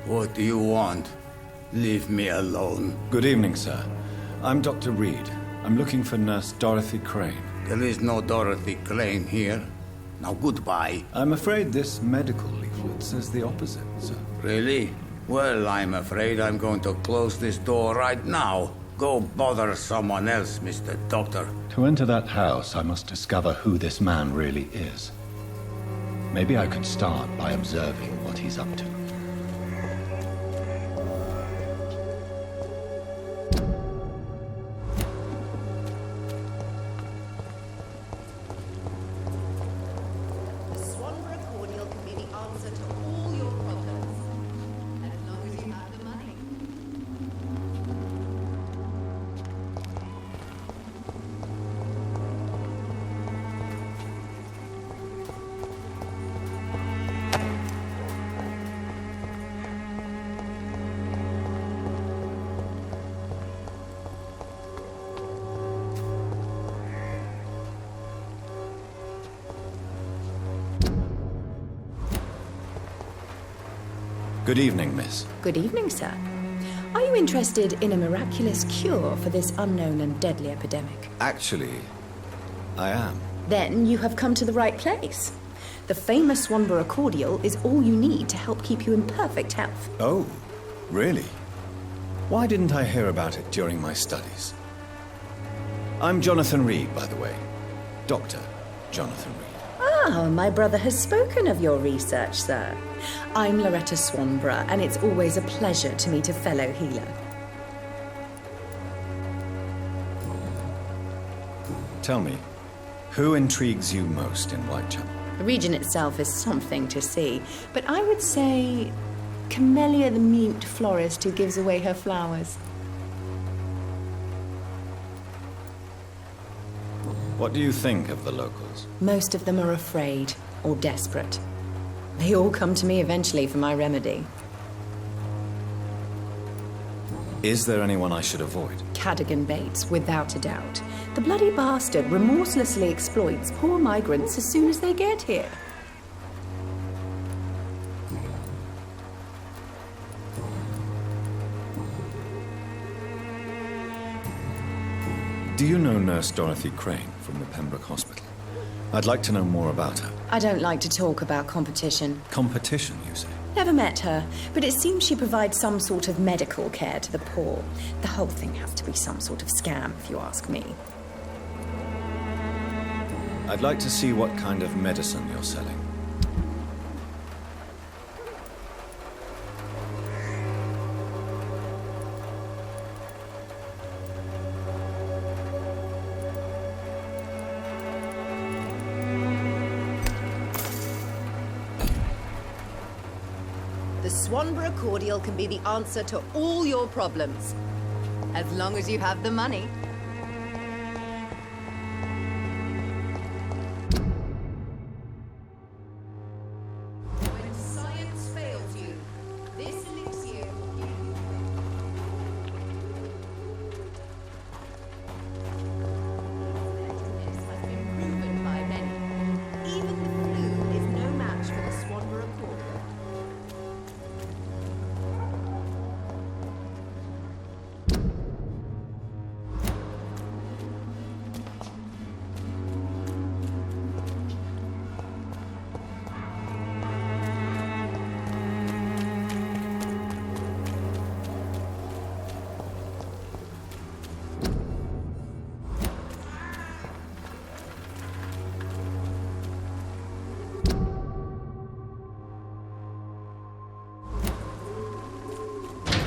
What do you want? Leave me alone. Good evening, sir. I'm Dr. Reed. I'm looking for Nurse Dorothy Crane. There is no Dorothy Crane here. Now goodbye. I'm afraid this medical leaflet says the opposite, sir. Really? Well, I'm afraid I'm going to close this door right now. Go bother someone else, Mr. Doctor. To enter that house, I must discover who this man really is. Maybe I could start by observing what he's up to. Good evening, miss. Good evening, sir. Are you interested in a miraculous cure for this unknown and deadly epidemic? Actually, I am. Then you have come to the right place. The famous Swanborough cordial is all you need to help keep you in perfect health. Oh, really? Why didn't I hear about it during my studies? I'm Jonathan Reed, by the way. Dr. Jonathan Reed. Ah, my brother has spoken of your research, sir. I'm Loretta Swanborough, and it's always a pleasure to meet a fellow healer. Tell me, who intrigues you most in Whitechapel? The region itself is something to see, but I would say Camellia the mute florist who gives away her flowers. What do you think of the locals? Most of them are afraid or desperate. They all come to me eventually for my remedy. Is there anyone I should avoid? Cadogan Bates, without a doubt. The bloody bastard remorselessly exploits poor migrants as soon as they get here. Do you know Nurse Dorothy Crane from the Pembroke Hospital? I'd like to know more about her. I don't like to talk about competition. Competition, you say? Never met her, but it seems she provides some sort of medical care to the poor. The whole thing has to be some sort of scam, if you ask me. I'd like to see what kind of medicine you're selling. The Swanborough cordial can be the answer to all your problems, as long as you have the money. When science fails you, this elixir will give you This has been proven by many. Even the flu is no match for the Swanborough cordial.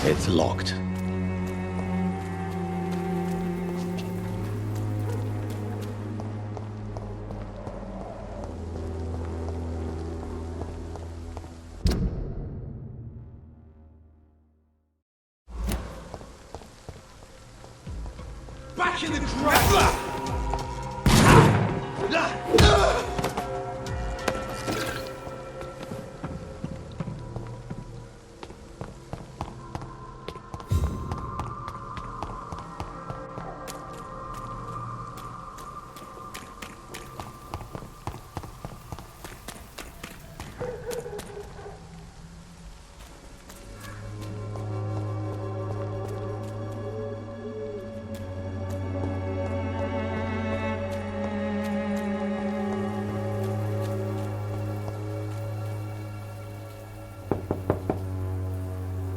It's locked. Back in the ground!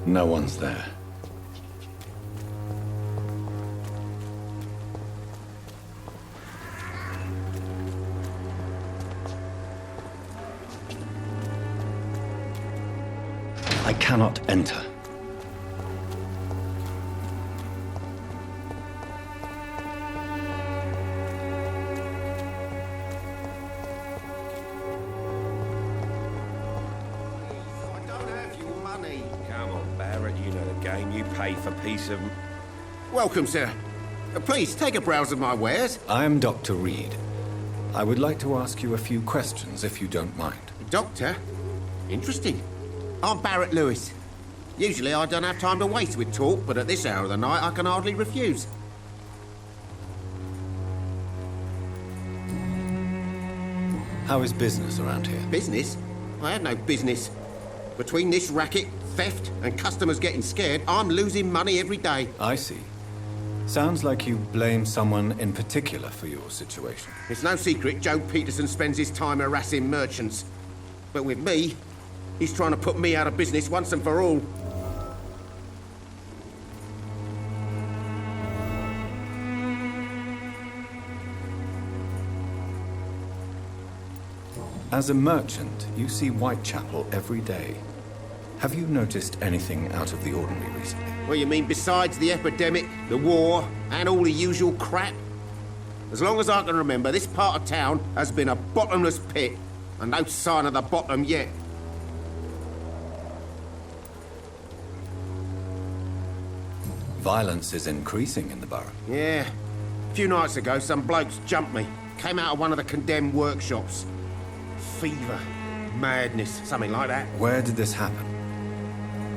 No one's there. I cannot enter. Come on, Barrett, you know the game. You pay for peace of... Welcome, sir. Please, take a browse of my wares. I am Dr. Reed. I would like to ask you a few questions, if you don't mind. Doctor? Interesting. I'm Barrett Lewis. Usually I don't have time to waste with talk, but at this hour of the night I can hardly refuse. How is business around here? Business? I have no business. Between this racket, theft, and customers getting scared, I'm losing money every day. I see. Sounds like you blame someone in particular for your situation. It's no secret Joe Peterson spends his time harassing merchants. But with me, he's trying to put me out of business once and for all. As a merchant, you see Whitechapel every day. Have you noticed anything out of the ordinary recently? Well, you mean besides the epidemic, the war, and all the usual crap? As long as I can remember, this part of town has been a bottomless pit, and no sign of the bottom yet. Violence is increasing in the borough. Yeah. A few nights ago, some blokes jumped me. Came out of one of the condemned workshops. Fever, madness, something like that. Where did this happen?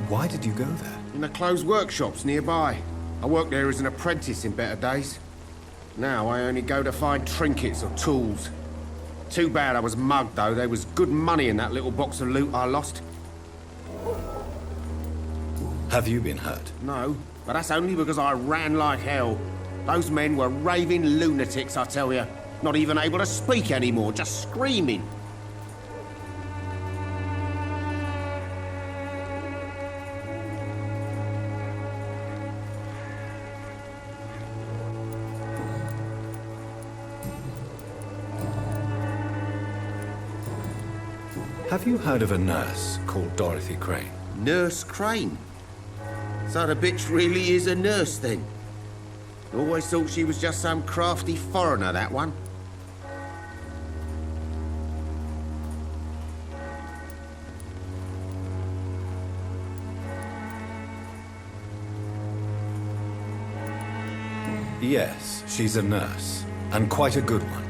Why did you go there? In the closed workshops nearby. I worked there as an apprentice in better days. Now I only go to find trinkets or tools. Too bad I was mugged, though. There was good money in that little box of loot I lost. Have you been hurt? No, but that's only because I ran like hell. Those men were raving lunatics, I tell you. Not even able to speak anymore, just screaming. Have you heard of a nurse called Dorothy Crane? Nurse Crane? So the bitch really is a nurse, then? Always thought she was just some crafty foreigner, that one. Yes, she's a nurse, and quite a good one.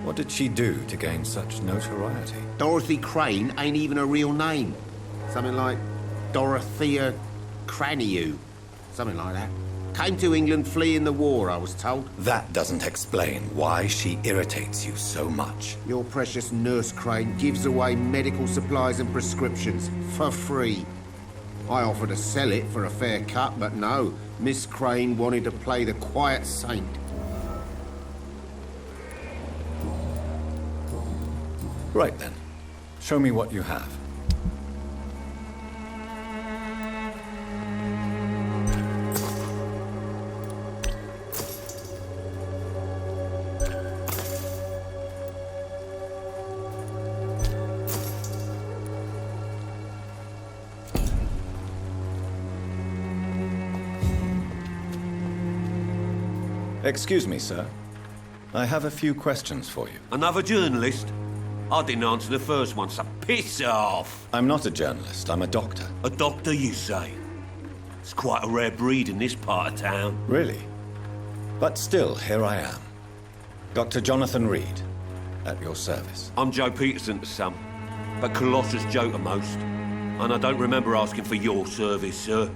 What did she do to gain such notoriety? Dorothy Crane ain't even a real name. Something like Dorothea Craniu. Something like that. Came to England fleeing the war, I was told. That doesn't explain why she irritates you so much. Your precious Nurse Crane gives away medical supplies and prescriptions for free. I offered to sell it for a fair cut, but no. Miss Crane wanted to play the quiet saint. Right then. Show me what you have. Excuse me, sir. I have a few questions for you. Another journalist? I didn't answer the first one, so piss off! I'm not a journalist, I'm a doctor. A doctor, you say? It's quite a rare breed in this part of town. Really? But still, here I am. Dr. Jonathan Reed, at your service. I'm Joe Peterson to some, but Colossus Joe to most. And I don't remember asking for your service, sir.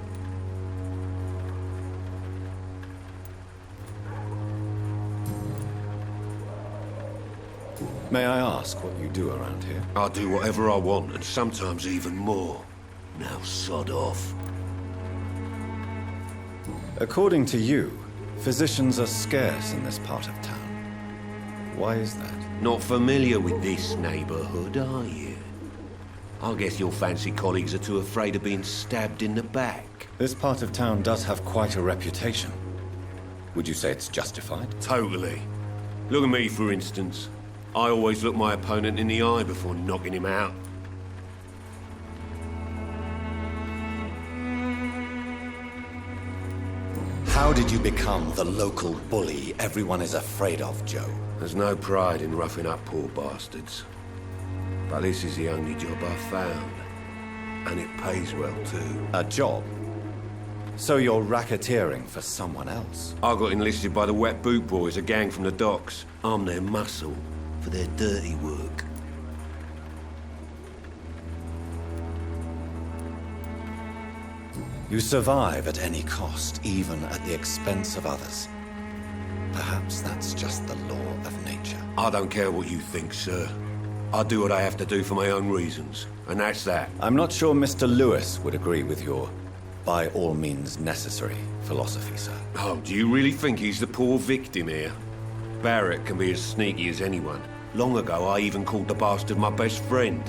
May I ask what you do around here? I do whatever I want, and sometimes even more. Now sod off. According to you, physicians are scarce in this part of town. Why is that? Not familiar with this neighborhood, are you? I guess your fancy colleagues are too afraid of being stabbed in the back. This part of town does have quite a reputation. Would you say it's justified? Totally. Look at me, for instance. I always look my opponent in the eye before knocking him out. How did you become the local bully everyone is afraid of, Joe? There's no pride in roughing up poor bastards. But this is the only job I've found. And it pays well, too. A job? So you're racketeering for someone else? I got enlisted by the Wet Boot Boys, a gang from the docks. I'm their muscle for their dirty work. You survive at any cost, even at the expense of others. Perhaps that's just the law of nature. I don't care what you think, sir. I do what I have to do for my own reasons, and that's that. I'm not sure Mr. Lewis would agree with your by all means necessary philosophy, sir. Oh, do you really think he's the poor victim here? Barrett can be as sneaky as anyone. Long ago, I even called the bastard my best friend.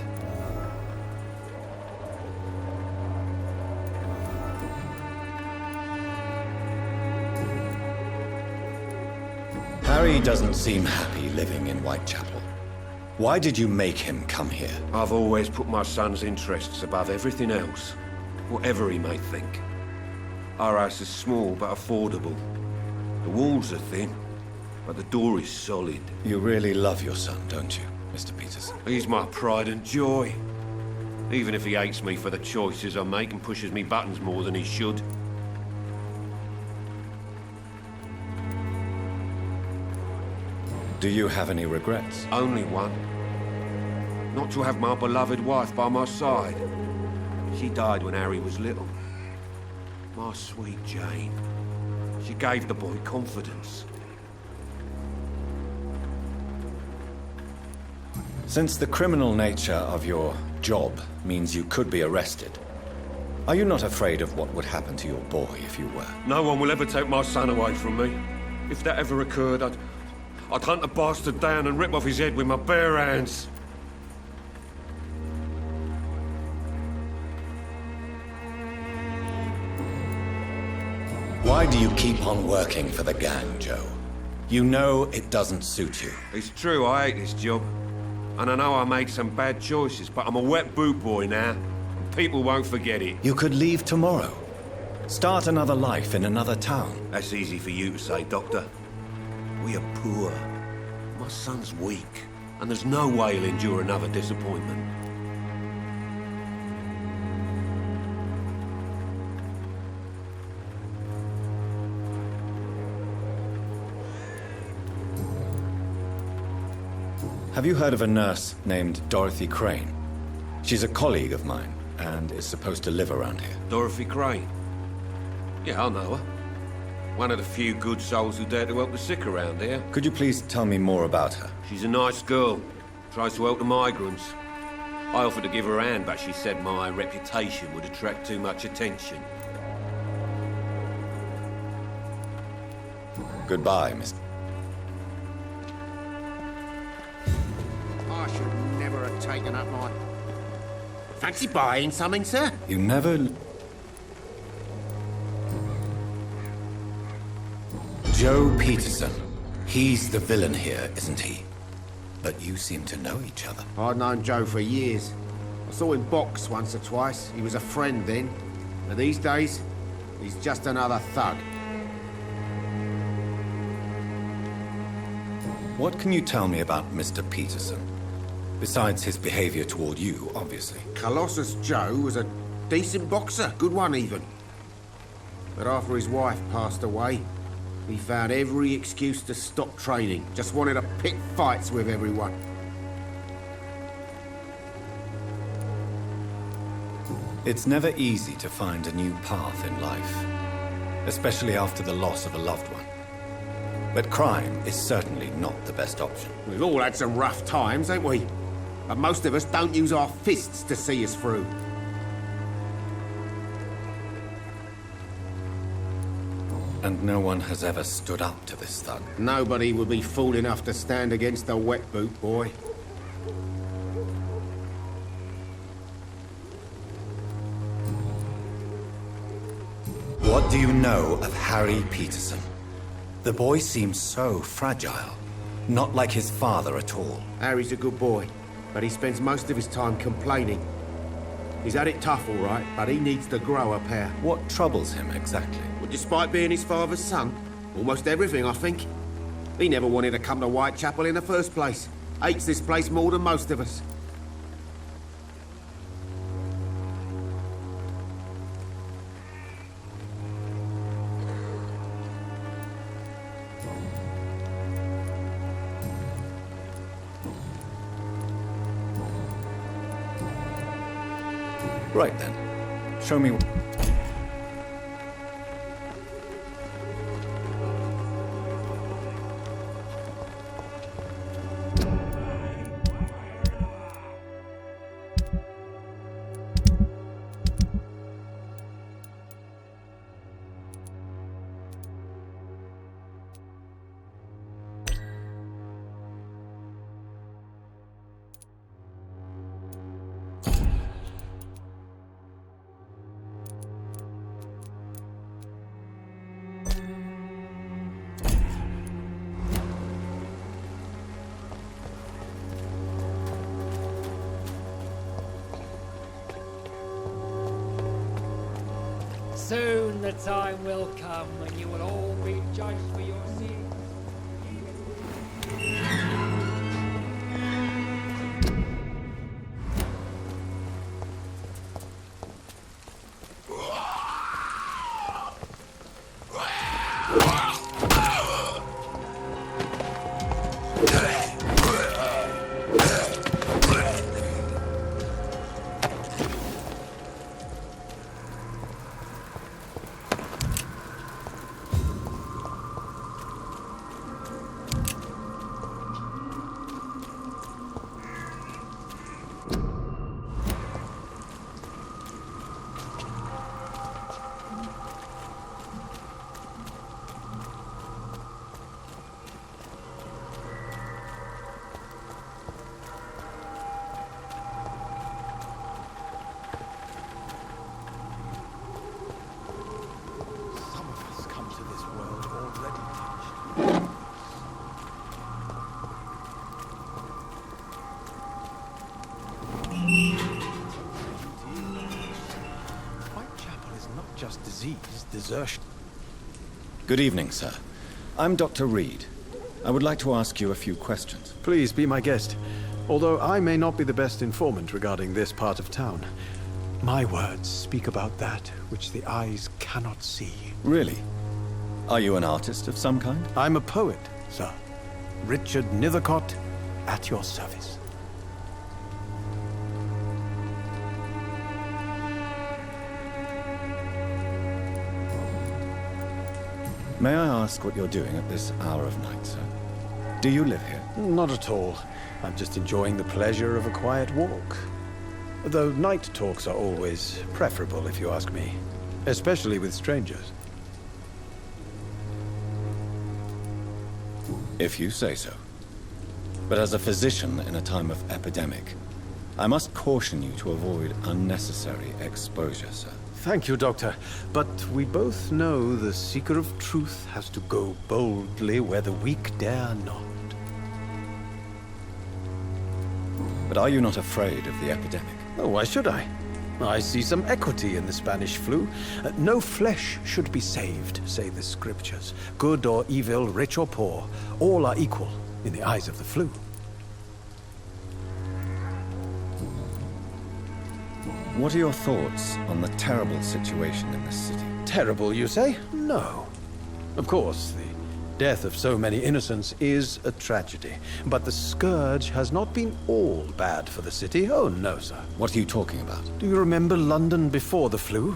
Harry doesn't seem happy living in Whitechapel. Why did you make him come here? I've always put my son's interests above everything else, whatever he may think. Our house is small but affordable. The walls are thin, but the door is solid. You really love your son, don't you, Mr. Peterson? He's my pride and joy. Even if he hates me for the choices I make and pushes me buttons more than he should. Do you have any regrets? Only one. Not to have my beloved wife by my side. She died when Harry was little. My sweet Jane. She gave the boy confidence. Since the criminal nature of your job means you could be arrested, are you not afraid of what would happen to your boy if you were? No one will ever take my son away from me. If that ever occurred, I'd hunt the bastard down and rip off his head with my bare hands. Why do you keep on working for the gang, Joe? You know it doesn't suit you. It's true, I hate this job. And I know I made some bad choices, but I'm a wet boot boy now. And people won't forget it. You could leave tomorrow. Start another life in another town. That's easy for you to say, Doctor. We are poor. My son's weak. And there's no way he'll endure another disappointment. Have you heard of a nurse named Dorothy Crane? She's a colleague of mine, and is supposed to live around here. Dorothy Crane? Yeah, I know her. One of the few good souls who dare to help the sick around here. Could you please tell me more about her? She's a nice girl. Tries to help the migrants. I offered to give her a hand, but she said my reputation would attract too much attention. Goodbye, Mr. I should never have taken up my... Fancy buying something, sir? You never... Joe Peterson. He's the villain here, isn't he? But you seem to know each other. I'd known Joe for years. I saw him box once or twice. He was a friend then. But these days, he's just another thug. What can you tell me about Mr. Peterson? Besides his behavior toward you, obviously. Colossus Joe was a decent boxer, good one even. But after his wife passed away, he found every excuse to stop training. Just wanted to pick fights with everyone. It's never easy to find a new path in life, especially after the loss of a loved one. But crime is certainly not the best option. We've all had some rough times, ain't we? But most of us don't use our fists to see us through. And no one has ever stood up to this thug. Nobody would be fool enough to stand against the wet boot boy. What do you know of Harry Peterson? The boy seems so fragile. Not like his father at all. Harry's a good boy, but he spends most of his time complaining. He's had it tough, all right, but he needs to grow a pair. What troubles him exactly? Well, despite being his father's son, almost everything, I think. He never wanted to come to Whitechapel in the first place. Hates this place more than most of us. Right then. Show me... Soon the time will come when you will all be judged for your sins. Whitechapel is not just disease, desertion. Good evening, sir. I'm Dr. Reed. I would like to ask you a few questions. Please be my guest. Although I may not be the best informant regarding this part of town, my words speak about that which the eyes cannot see. Really? Are you an artist of some kind? I'm a poet, sir. Richard Nethercott, at your service. May I ask what you're doing at this hour of night, sir? Do you live here? Not at all. I'm just enjoying the pleasure of a quiet walk. Though night talks are always preferable, if you ask me. Especially with strangers. If you say so. But as a physician in a time of epidemic, I must caution you to avoid unnecessary exposure, sir. Thank you, Doctor. But we both know the seeker of truth has to go boldly where the weak dare not. But are you not afraid of the epidemic? Oh, why should I? I see some equity in the Spanish flu. No flesh should be saved, say the scriptures. Good or evil, rich or poor, all are equal in the eyes of the flu. What are your thoughts on the terrible situation in this city? Terrible, you say? No. Of course, the death of so many innocents is a tragedy. But the scourge has not been all bad for the city. Oh, no, sir. What are you talking about? Do you remember London before the flu?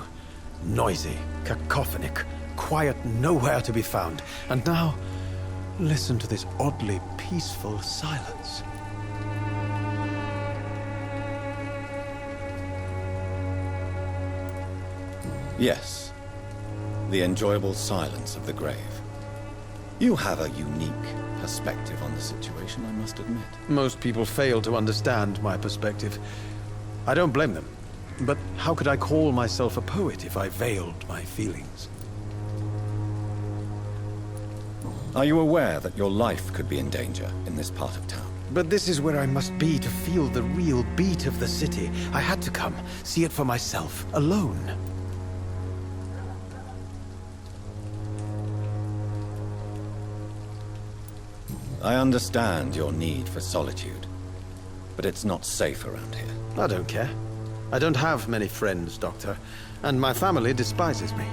Noisy, cacophonic, quiet nowhere to be found. And now, listen to this oddly peaceful silence. Yes. The enjoyable silence of the grave. You have a unique perspective on the situation, I must admit. Most people fail to understand my perspective. I don't blame them. But how could I call myself a poet if I veiled my feelings? Are you aware that your life could be in danger in this part of town? But this is where I must be to feel the real beat of the city. I had to come, see it for myself, alone. I understand your need for solitude, but it's not safe around here. I don't care. I don't have many friends, Doctor, and my family despises me.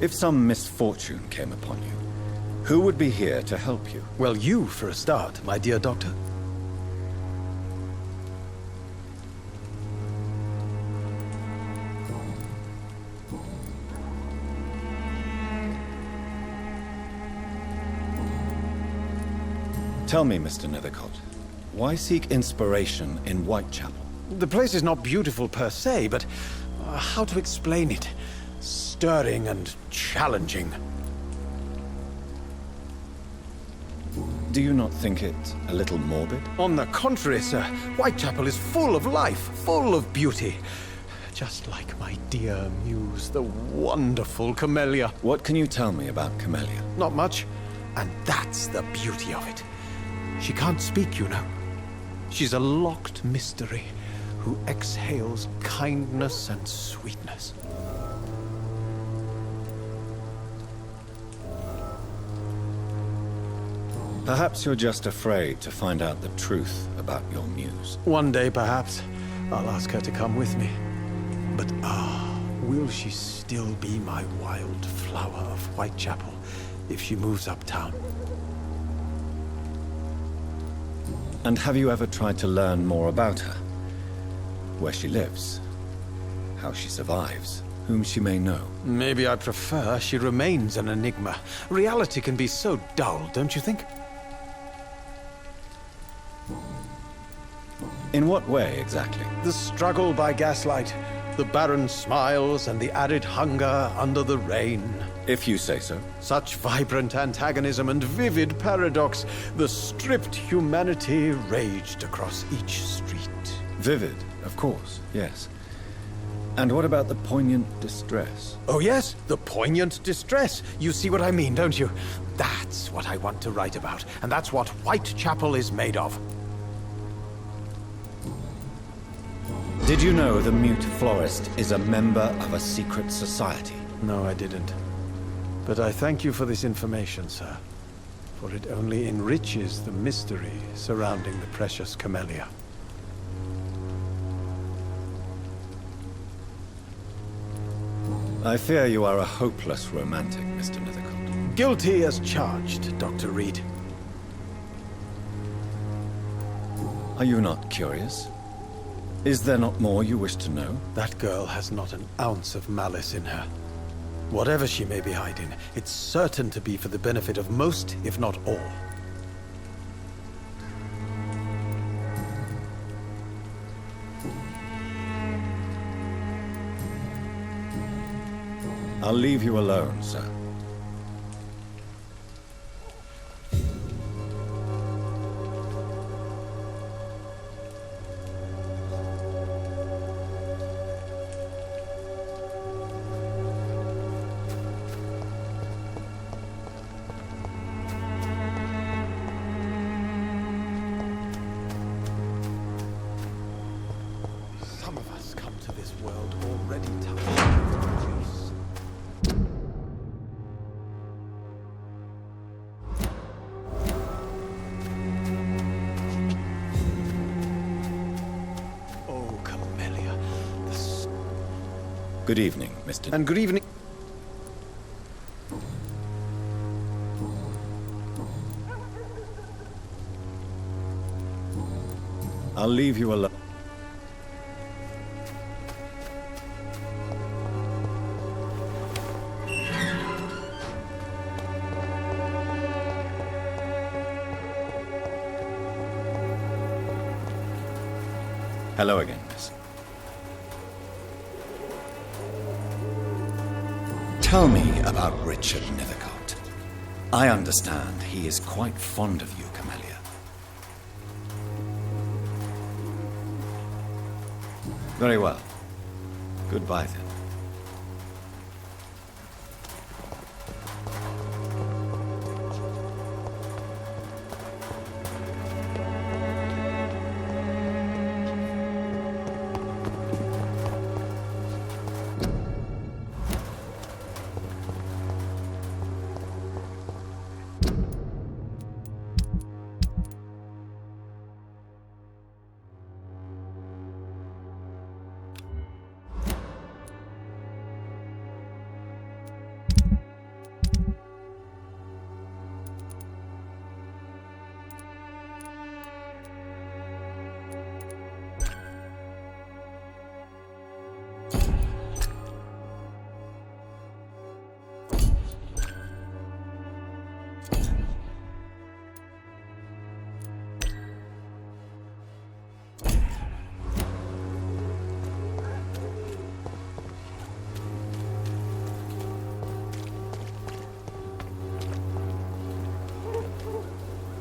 If some misfortune came upon you, who would be here to help you? Well, you, for a start, my dear Doctor. Tell me, Mr. Nethercott, why seek inspiration in Whitechapel? The place is not beautiful per se, but how to explain it? Stirring and challenging. Do you not think it a little morbid? On the contrary, sir. Whitechapel is full of life, full of beauty. Just like my dear muse, the wonderful Camellia. What can you tell me about Camellia? Not much, and that's the beauty of it. She can't speak, you know. She's a locked mystery who exhales kindness and sweetness. Perhaps you're just afraid to find out the truth about your muse. One day, perhaps, I'll ask her to come with me. But will she still be my wild flower of Whitechapel if she moves uptown? And have you ever tried to learn more about her? Where she lives? How she survives? Whom she may know? Maybe I prefer she remains an enigma. Reality can be so dull, don't you think? In what way, exactly? The struggle by gaslight, the barren smiles and the arid hunger under the rain. If you say so. Such vibrant antagonism and vivid paradox. The stripped humanity raged across each street. Vivid, of course, yes. And what about the poignant distress? Oh yes, the poignant distress. You see what I mean, don't you? That's what I want to write about, and that's what Whitechapel is made of. Did you know the mute florist is a member of a secret society? No, I didn't. But I thank you for this information, sir. For it only enriches the mystery surrounding the precious Camellia. I fear you are a hopeless romantic, Mr. Nethercott. Guilty as charged, Dr. Reed. Are you not curious? Is there not more you wish to know? That girl has not an ounce of malice in her. Whatever she may be hiding, it's certain to be for the benefit of most, if not all. I'll leave you alone, sir. Some of us come to this world already touched with juice. Oh, Camellia. Good evening, Mr. And good evening. I'll leave you alone. Hello again, miss. Tell me about Richard Nethercott. I understand he is quite fond of you, Camellia. Very well. Goodbye, then.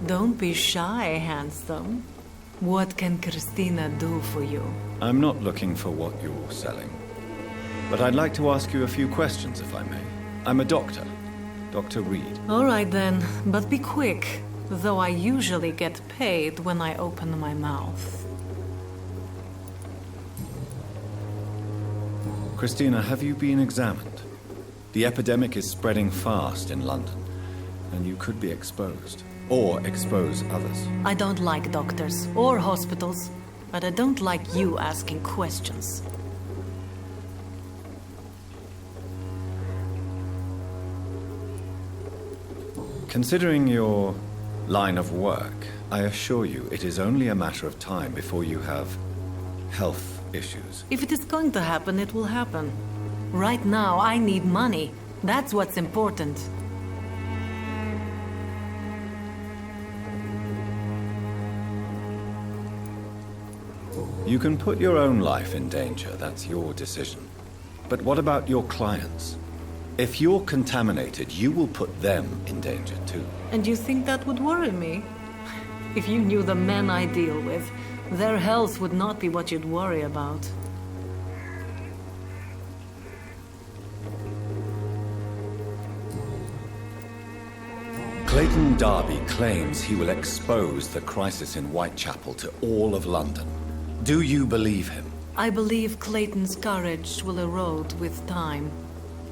Don't be shy, handsome. What can Christina do for you? I'm not looking for what you're selling. But I'd like to ask you a few questions, if I may. I'm a doctor. Dr. Reed. All right then, but be quick. Though I usually get paid when I open my mouth. Christina, have you been examined? The epidemic is spreading fast in London, and you could be exposed. Or expose others. I don't like doctors or hospitals, but I don't like you asking questions. Considering your line of work, I assure you it is only a matter of time before you have health issues. If it is going to happen, it will happen. Right now, I need money. That's what's important. You can put your own life in danger, that's your decision. But what about your clients? If you're contaminated, you will put them in danger too. And you think that would worry me? If you knew the men I deal with, their health would not be what you'd worry about. Clayton Darby claims he will expose the crisis in Whitechapel to all of London. Do you believe him? I believe Clayton's courage will erode with time,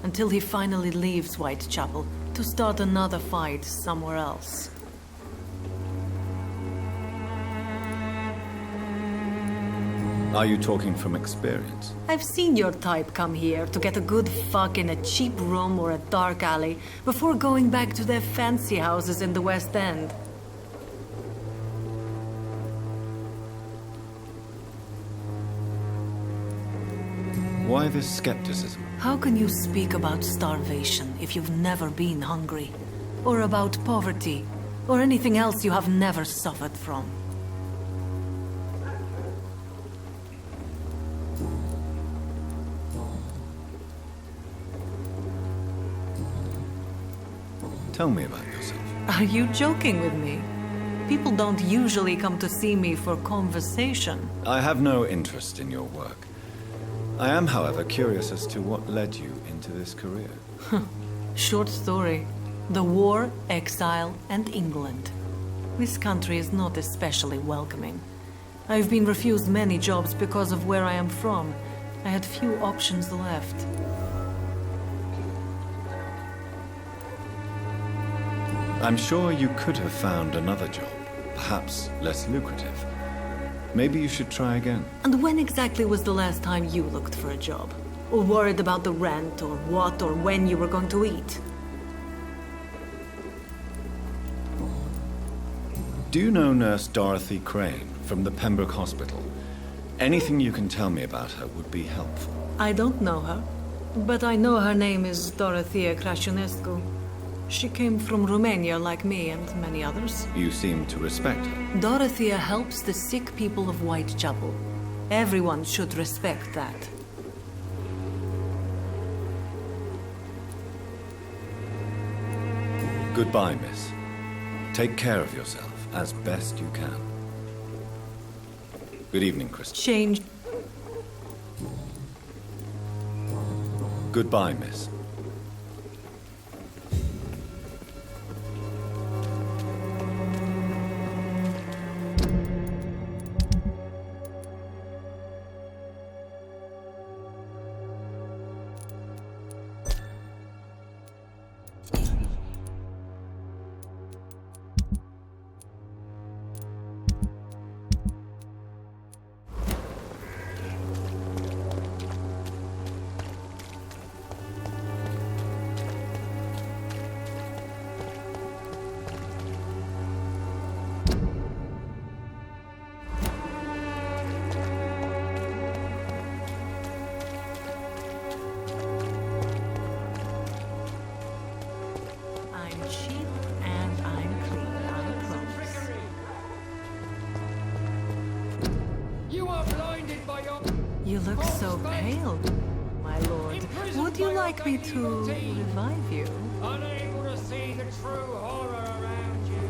until he finally leaves Whitechapel to start another fight somewhere else. Are you talking from experience? I've seen your type come here to get a good fuck in a cheap room or a dark alley before going back to their fancy houses in the West End. Why this skepticism? How can you speak about starvation if you've never been hungry? Or about poverty? Or anything else you have never suffered from? Tell me about yourself. Are you joking with me? People don't usually come to see me for conversation. I have no interest in your work. I am, however, curious as to what led you into this career. Short story. The war, exile, and England. This country is not especially welcoming. I've been refused many jobs because of where I am from. I had few options left. I'm sure you could have found another job, perhaps less lucrative. Maybe you should try again. And when exactly was the last time you looked for a job? Or worried about the rent, or what, or when you were going to eat? Do you know Nurse Dorothy Crane from the Pembroke Hospital? Anything you can tell me about her would be helpful. I don't know her, but I know her name is Dorothea Crăciunescu. She came from Romania like me and many others. You seem to respect her. Dorothea helps the sick people of Whitechapel. Everyone should respect that. Goodbye, miss. Take care of yourself as best you can. Good evening, Christian. Change. Goodbye, miss. You look so pale, my lord. Would you like me to revive you? Unable to see the true horror around you.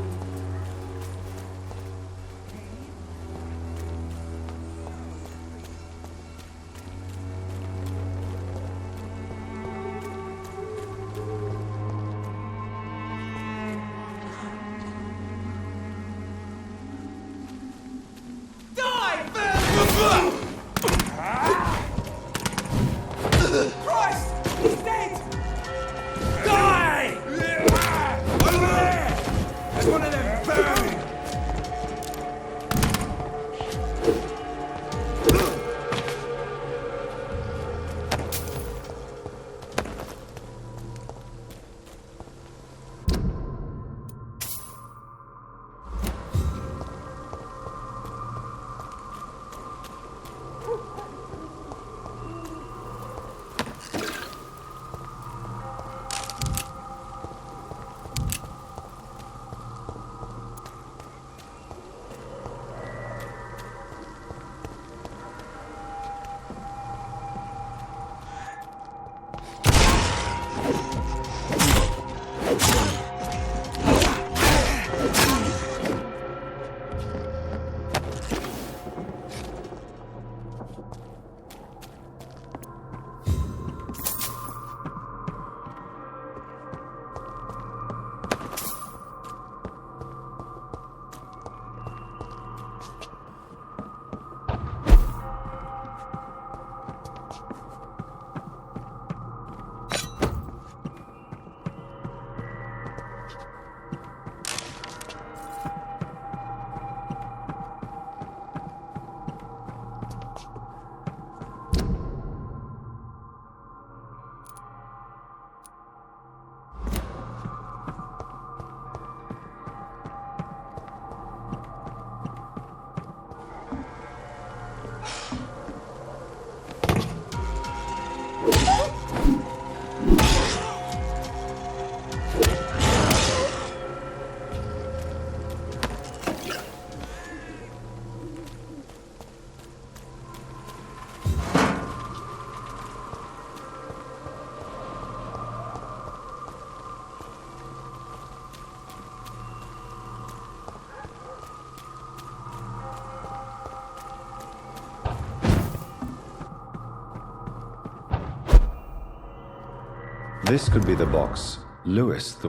This could be the box Lewis the...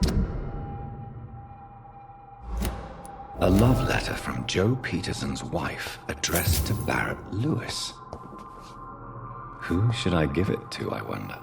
A love letter from Joe Peterson's wife, addressed to Barrett Lewis. Who should I give it to, I wonder?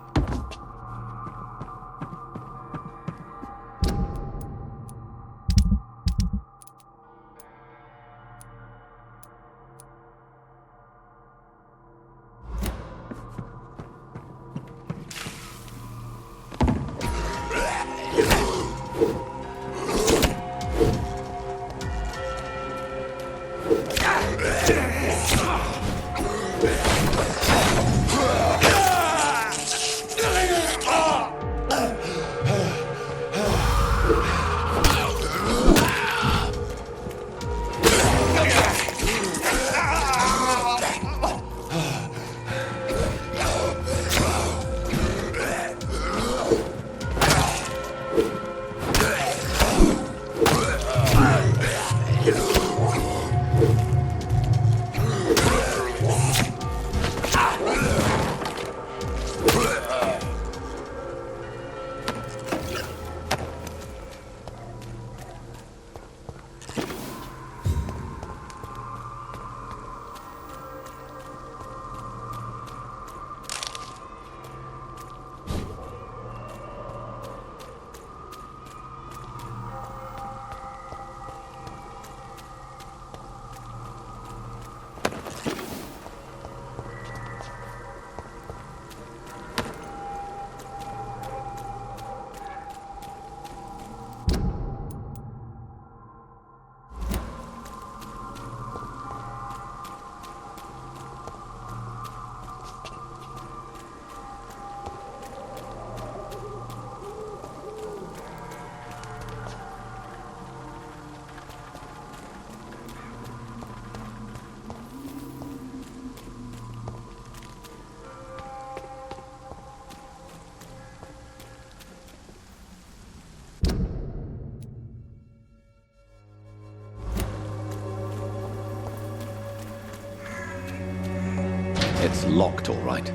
It's locked, all right.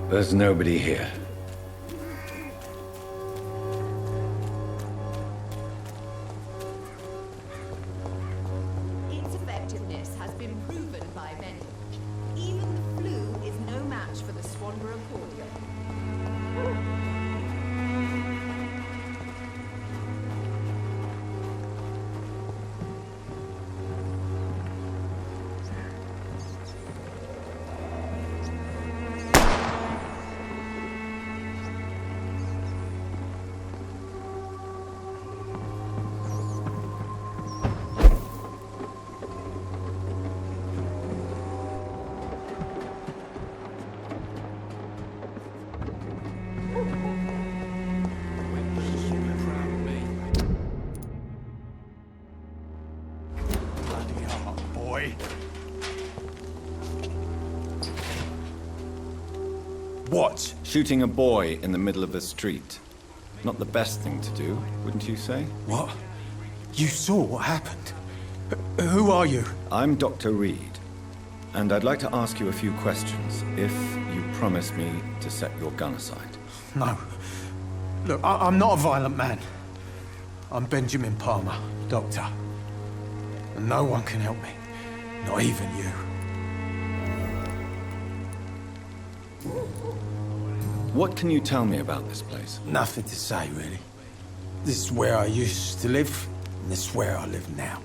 There's nobody here. Its effectiveness has been proven by many. Even the flu is no match for the Swanborough cordial. What? Shooting a boy in the middle of the street. Not the best thing to do, wouldn't you say? What? You saw what happened? Who are you? I'm Dr. Reed, and I'd like to ask you a few questions, if you promise me to set your gun aside. No. Look, I'm not a violent man. I'm Benjamin Palmer, doctor. And no one can help me. Not even you. What can you tell me about this place? Nothing to say, really. This is where I used to live, and this is where I live now.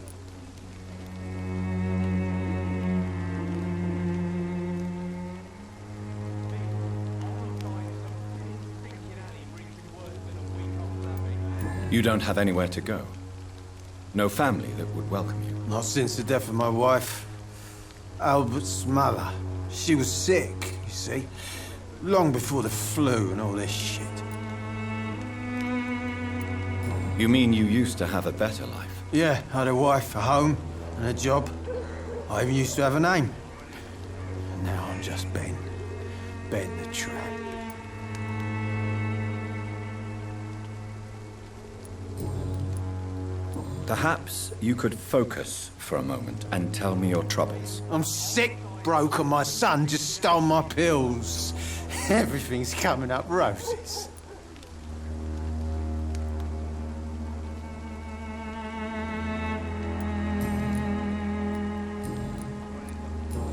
You don't have anywhere to go? No family that would welcome you? Not since the death of my wife, Albert's mother. She was sick, you see. Long before the flu and all this shit. You mean you used to have a better life? Yeah, I had a wife, a home, and a job. I even used to have a name. And now I'm just Ben. Ben the Tramp. Perhaps you could focus for a moment and tell me your troubles. I'm sick, broke, and my son just stole my pills. Everything's coming up roses.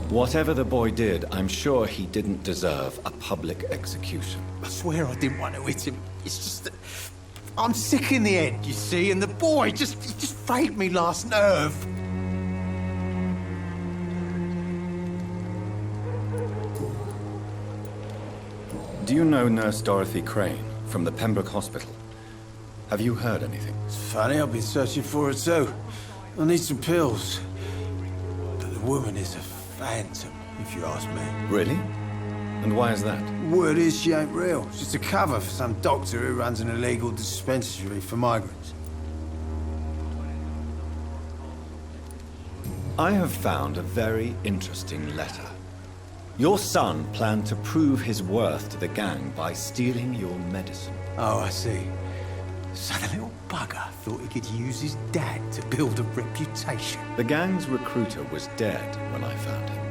Whatever the boy did, I'm sure he didn't deserve a public execution. I swear I didn't want to hit him. It's just that I'm sick in the head, you see, and the boy just frayed me last nerve. Do you know Nurse Dorothy Crane from the Pembroke Hospital? Have you heard anything? It's funny, I've been searching for her too. I need some pills. But the woman is a phantom, if you ask me. Really? And why is that? Word is she ain't real. She's a cover for some doctor who runs an illegal dispensary for migrants. I have found a very interesting letter. Your son planned to prove his worth to the gang by stealing your medicine. Oh, I see. So the little bugger thought he could use his dad to build a reputation. The gang's recruiter was dead when I found him.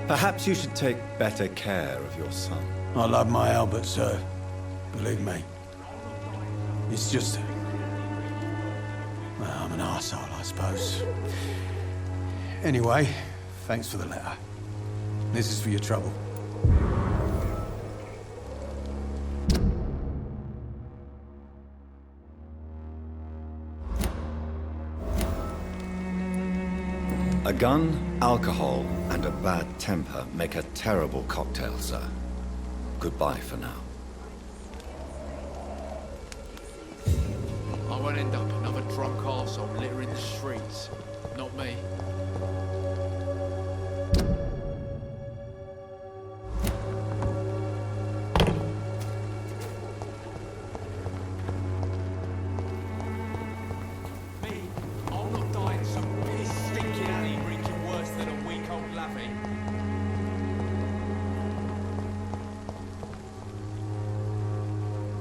Perhaps you should take better care of your son. I love my Albert, sir. Believe me. It's just... well, I'm an arsehole, I suppose. Anyway, thanks for the letter. This is for your trouble. A gun, alcohol, and a bad temper make a terrible cocktail, sir. Goodbye for now. I won't end up another drunk arsehole littering the streets. Not me.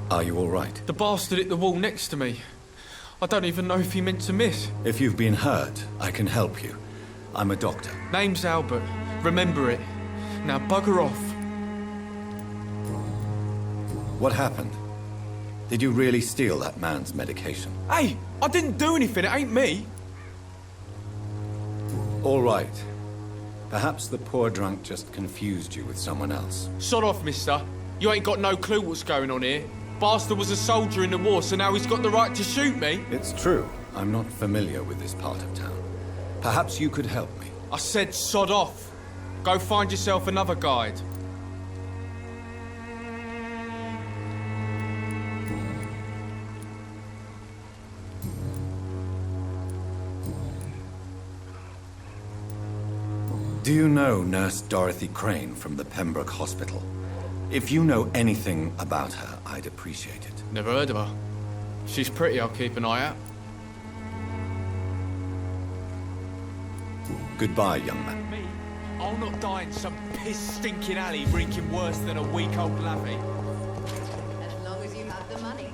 Are you all right? The bastard hit the wall next to me. I don't even know if he meant to miss. If you've been hurt, I can help you. I'm a doctor. Name's Albert. Remember it. Now bugger off. What happened? Did you really steal that man's medication? Hey, I didn't do anything. It ain't me. All right. Perhaps the poor drunk just confused you with someone else. Sod off, mister. You ain't got no clue what's going on here. Bastard was a soldier in the war, so now he's got the right to shoot me. It's true. I'm not familiar with this part of town. Perhaps you could help me. I said sod off. Go find yourself another guide. Do you know Nurse Dorothy Crane from the Pembroke Hospital? If you know anything about her, I'd appreciate it. Never heard of her. If she's pretty, I'll keep an eye out. Goodbye, young man. Me? I'll not die in some piss-stinking alley drinking worse than a week-old lavvy. As long as you have the money.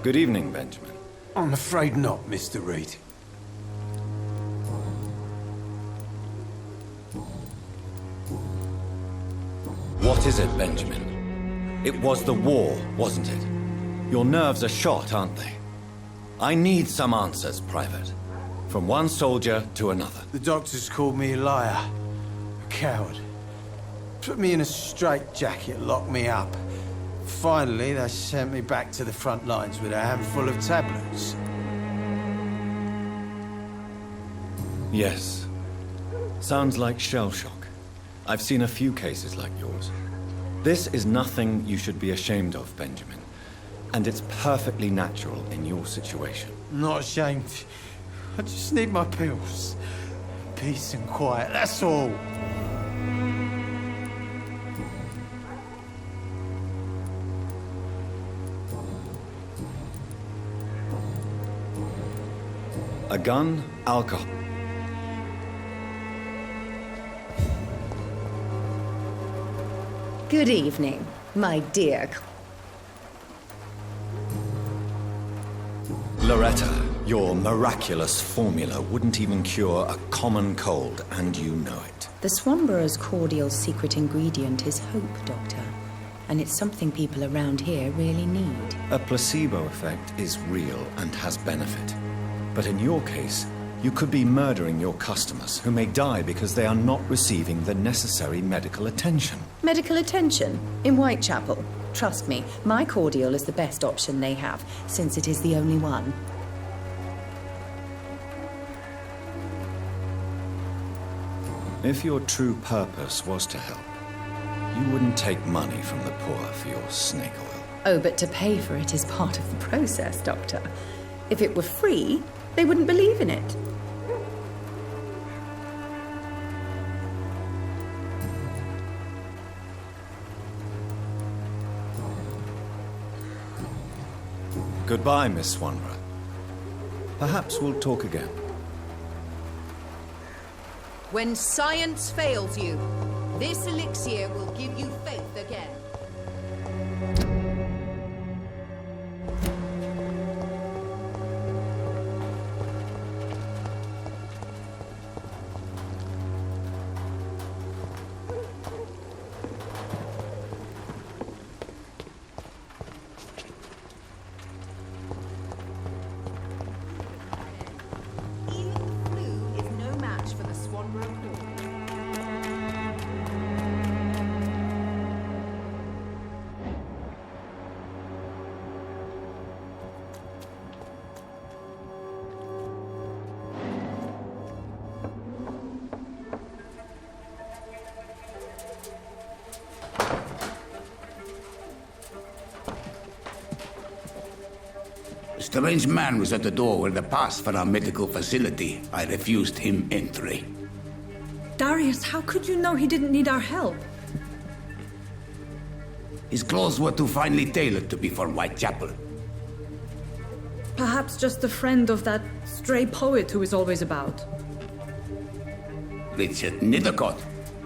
Good evening, Benjamin. I'm afraid not, Mr. Reed. What is it, Benjamin? It was the war, wasn't it? Your nerves are shot, aren't they? I need some answers, Private. From one soldier to another. The doctors called me a liar. A Coward. Put me in a straitjacket, locked me up. Finally, they sent me back to the front lines with a handful of tablets. Yes. Sounds like shell shock. I've seen a few cases like yours. This is nothing you should be ashamed of, Benjamin. And it's perfectly natural in your situation. Not ashamed. I just need my pills. Peace and quiet, that's all. A gun, alcohol. Good evening, my dear. Loretta, your miraculous formula wouldn't even cure a common cold, and you know it. The Swanborough's cordial secret ingredient is hope, Doctor. And it's something people around here really need. A placebo effect is real and has benefit. But in your case, you could be murdering your customers who may die because they are not receiving the necessary medical attention. Medical attention? In Whitechapel? Trust me, my cordial is the best option they have, since it is the only one. If your true purpose was to help, you wouldn't take money from the poor for your snake oil. Oh, but to pay for it is part of the process, Doctor. If it were free, they wouldn't believe in it. Goodbye, Miss Swanborough. Perhaps we'll talk again. When science fails you, this elixir will give you faith again. A strange man was at the door with a pass for our medical facility. I refused him entry. Darius, how could you know he didn't need our help? His clothes were too finely tailored to be for Whitechapel. Perhaps just a friend of that stray poet who is always about. Richard Nethercott?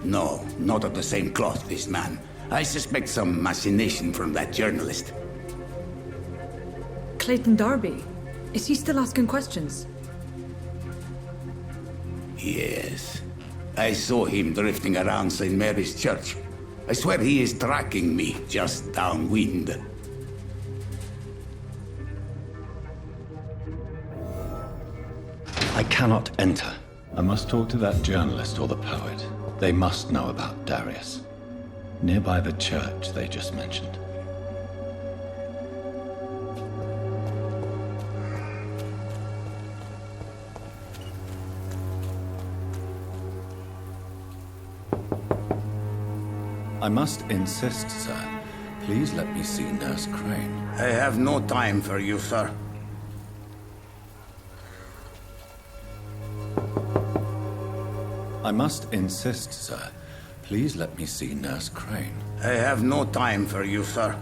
No, not of the same cloth, this man. I suspect some machination from that journalist. Clayton Darby. Is he still asking questions? Yes. I saw him drifting around St. Mary's Church. I swear he is tracking me just downwind. I cannot enter. I must talk to that journalist or the poet. They must know about Darius. Nearby the church they just mentioned. I must insist, sir. Please let me see Nurse Crane. I have no time for you, sir. I must insist, sir. Please let me see Nurse Crane. I have no time for you, sir.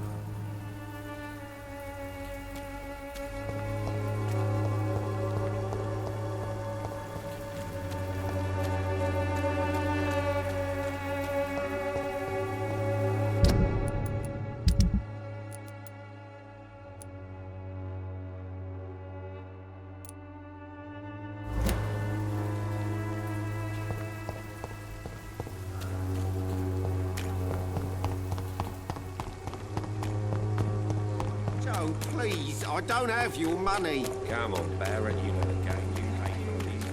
Please, I don't have your money. Come on, Baron, you know the game. You pay for these.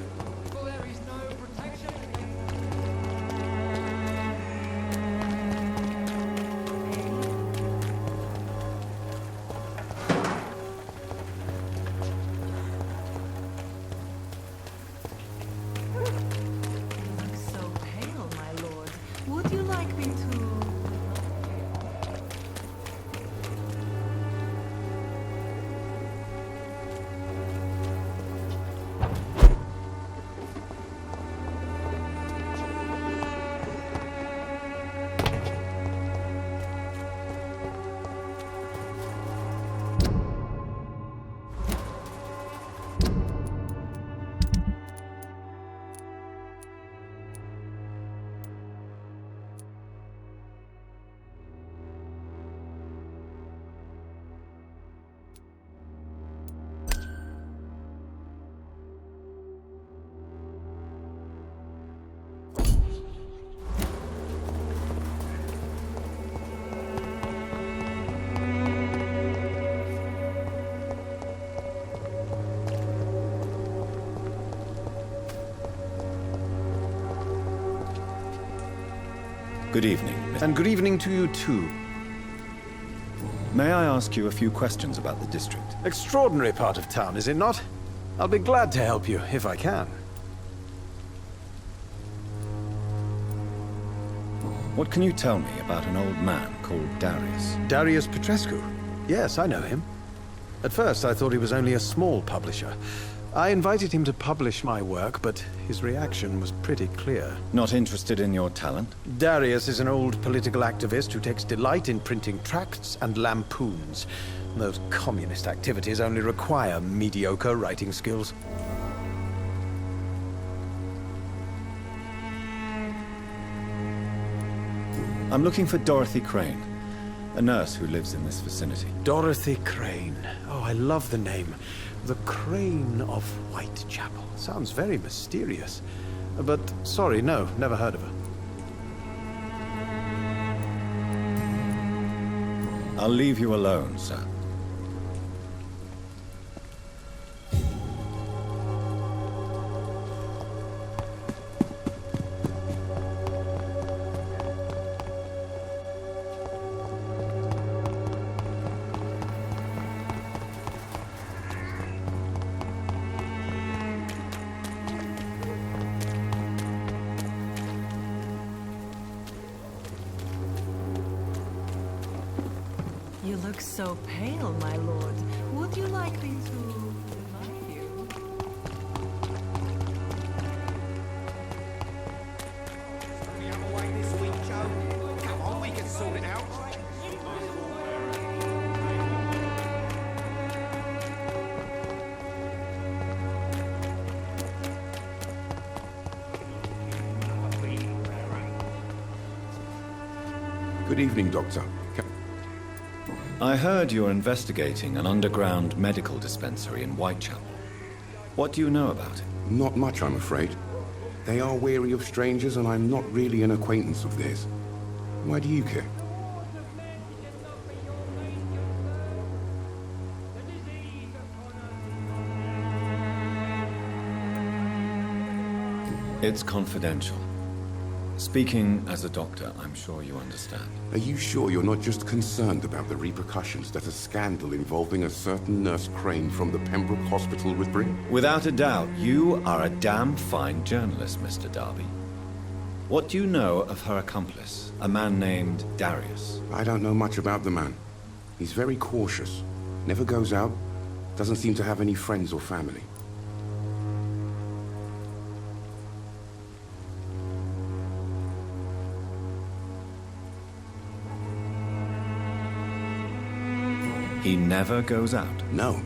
Good evening. And good evening to you too. May I ask you a few questions about the district? Extraordinary part of town, is it not? I'll be glad to help you, if I can. What can you tell me about an old man called Darius? Darius Petrescu? Yes, I know him. At first, I thought he was only a small publisher. I invited him to publish my work, but his reaction was pretty clear. Not interested in your talent? Darius is an old political activist who takes delight in printing tracts and lampoons. Those communist activities only require mediocre writing skills. I'm looking for Dorothy Crane, a nurse who lives in this vicinity. Dorothy Crane. Oh, I love the name. The Crane of Whitechapel. Sounds very mysterious. But, sorry, no, never heard of her. I'll leave you alone, sir. You look so pale, my lord. Would you like me to revive you? We have a way this week, Joe. Come on, we can sort it out. Good evening, Doctor. I heard you're investigating an underground medical dispensary in Whitechapel. What do you know about it? Not much, I'm afraid. They are wary of strangers, and I'm not really an acquaintance of theirs. Why do you care? It's confidential. Speaking as a doctor, I'm sure you understand. Are you sure you're not just concerned about the repercussions that a scandal involving a certain Nurse Crane from the Pembroke Hospital would bring? Without a doubt, you are a damn fine journalist, Mr. Darby. What do you know of her accomplice, a man named Darius? I don't know much about the man. He's very cautious, never goes out, doesn't seem to have any friends or family. He never goes out? No.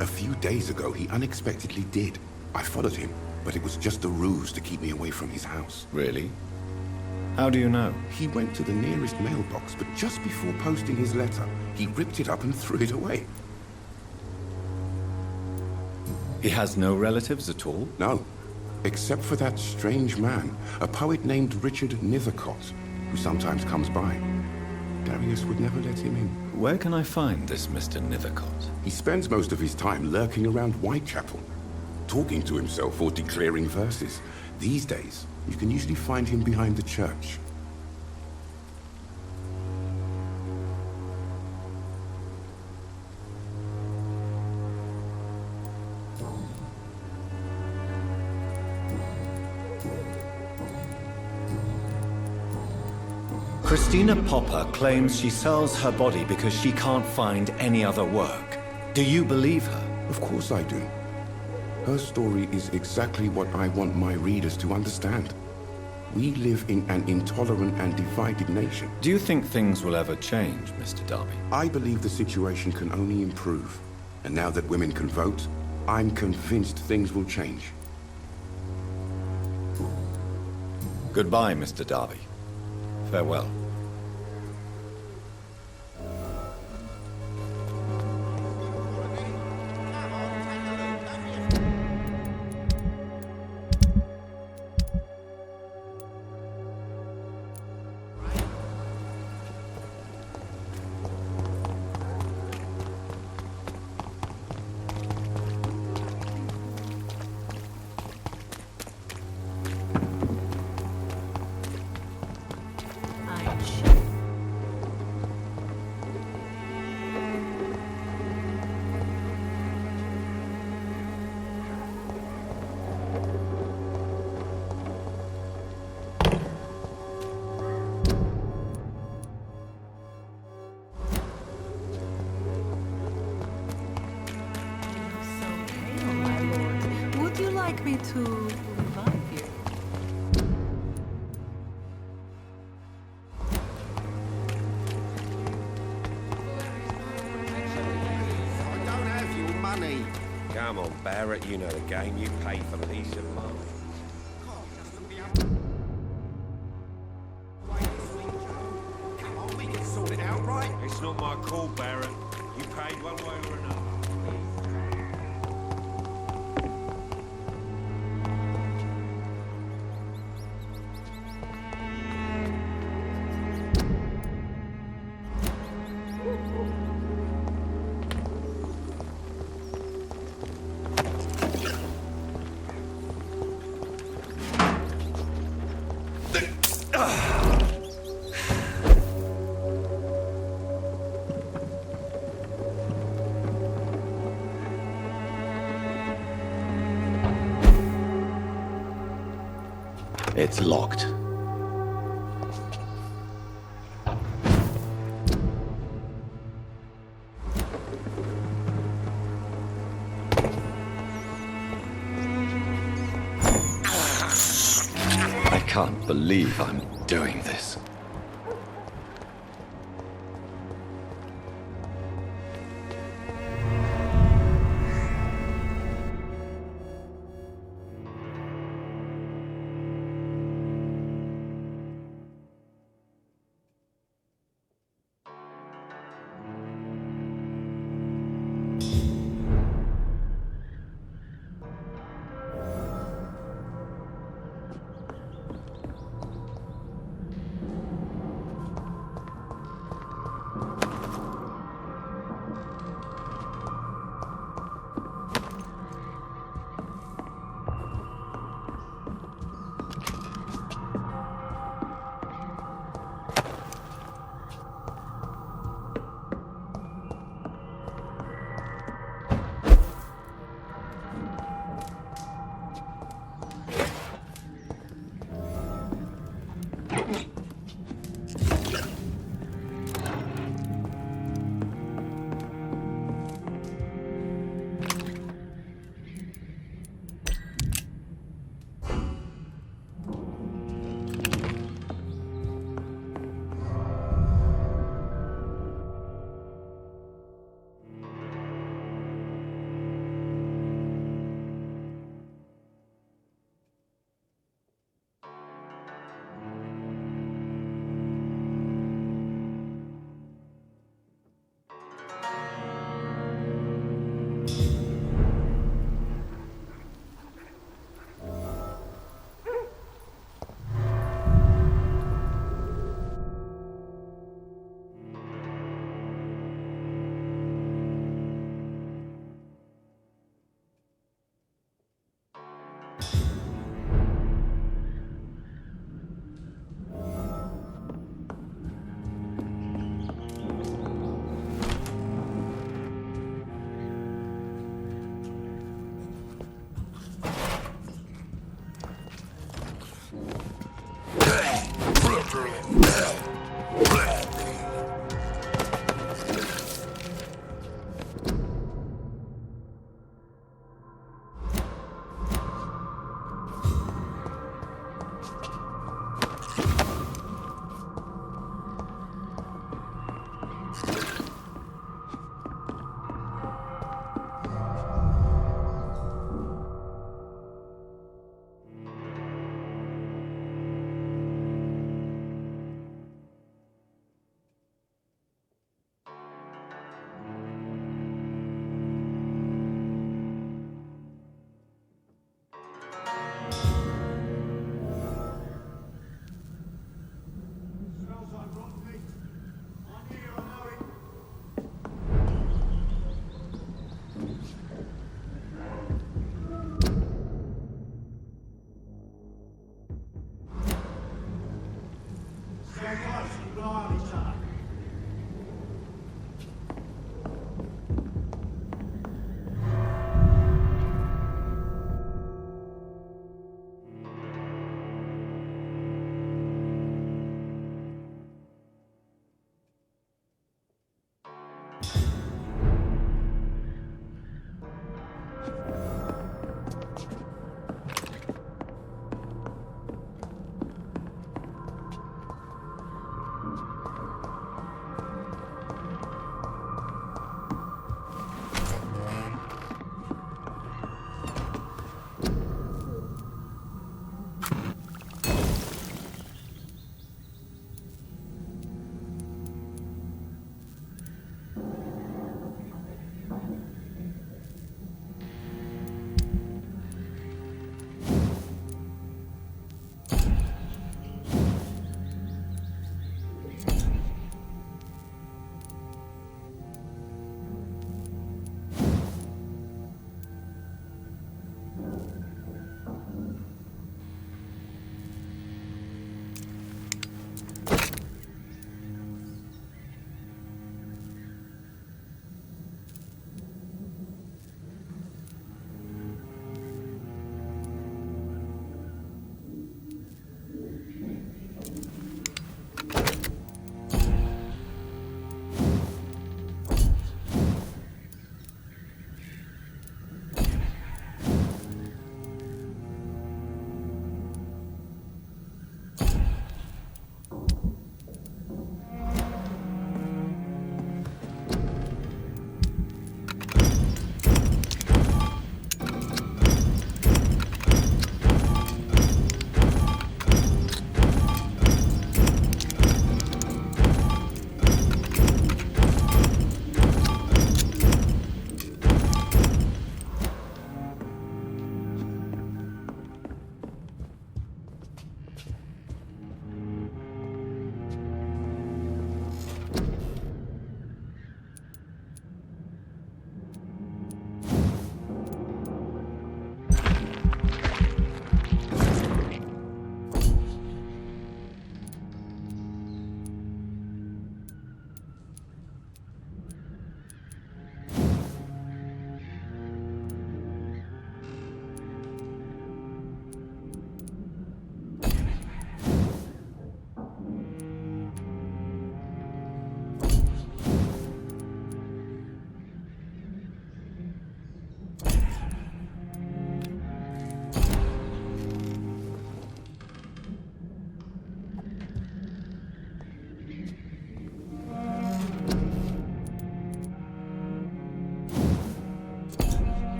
A few days ago, he unexpectedly did. I followed him, but it was just a ruse to keep me away from his house. Really? How do you know? He went to the nearest mailbox, but just before posting his letter, he ripped it up and threw it away. He has no relatives at all? No. Except for that strange man, a poet named Richard Nithercott, who sometimes comes by. Darius would never let him in. Where can I find this Mr. Nithercott? He spends most of his time lurking around Whitechapel, talking to himself or declaring verses. These days, you can usually find him behind the church. Christina Popper claims she sells her body because she can't find any other work. Do you believe her? Of course I do. Her story is exactly what I want my readers to understand. We live in an intolerant and divided nation. Do you think things will ever change, Mr. Darby? I believe the situation can only improve. And now that women can vote, I'm convinced things will change. Goodbye, Mr. Darby. Farewell. me to Vampyr. I don't have your money. Come on, Barrett, you know the game. You pay for peace of mind. Come on, we can sort it out, right? It's not my call, Barrett. You paid one way or another. It's locked. I can't believe I'm doing this.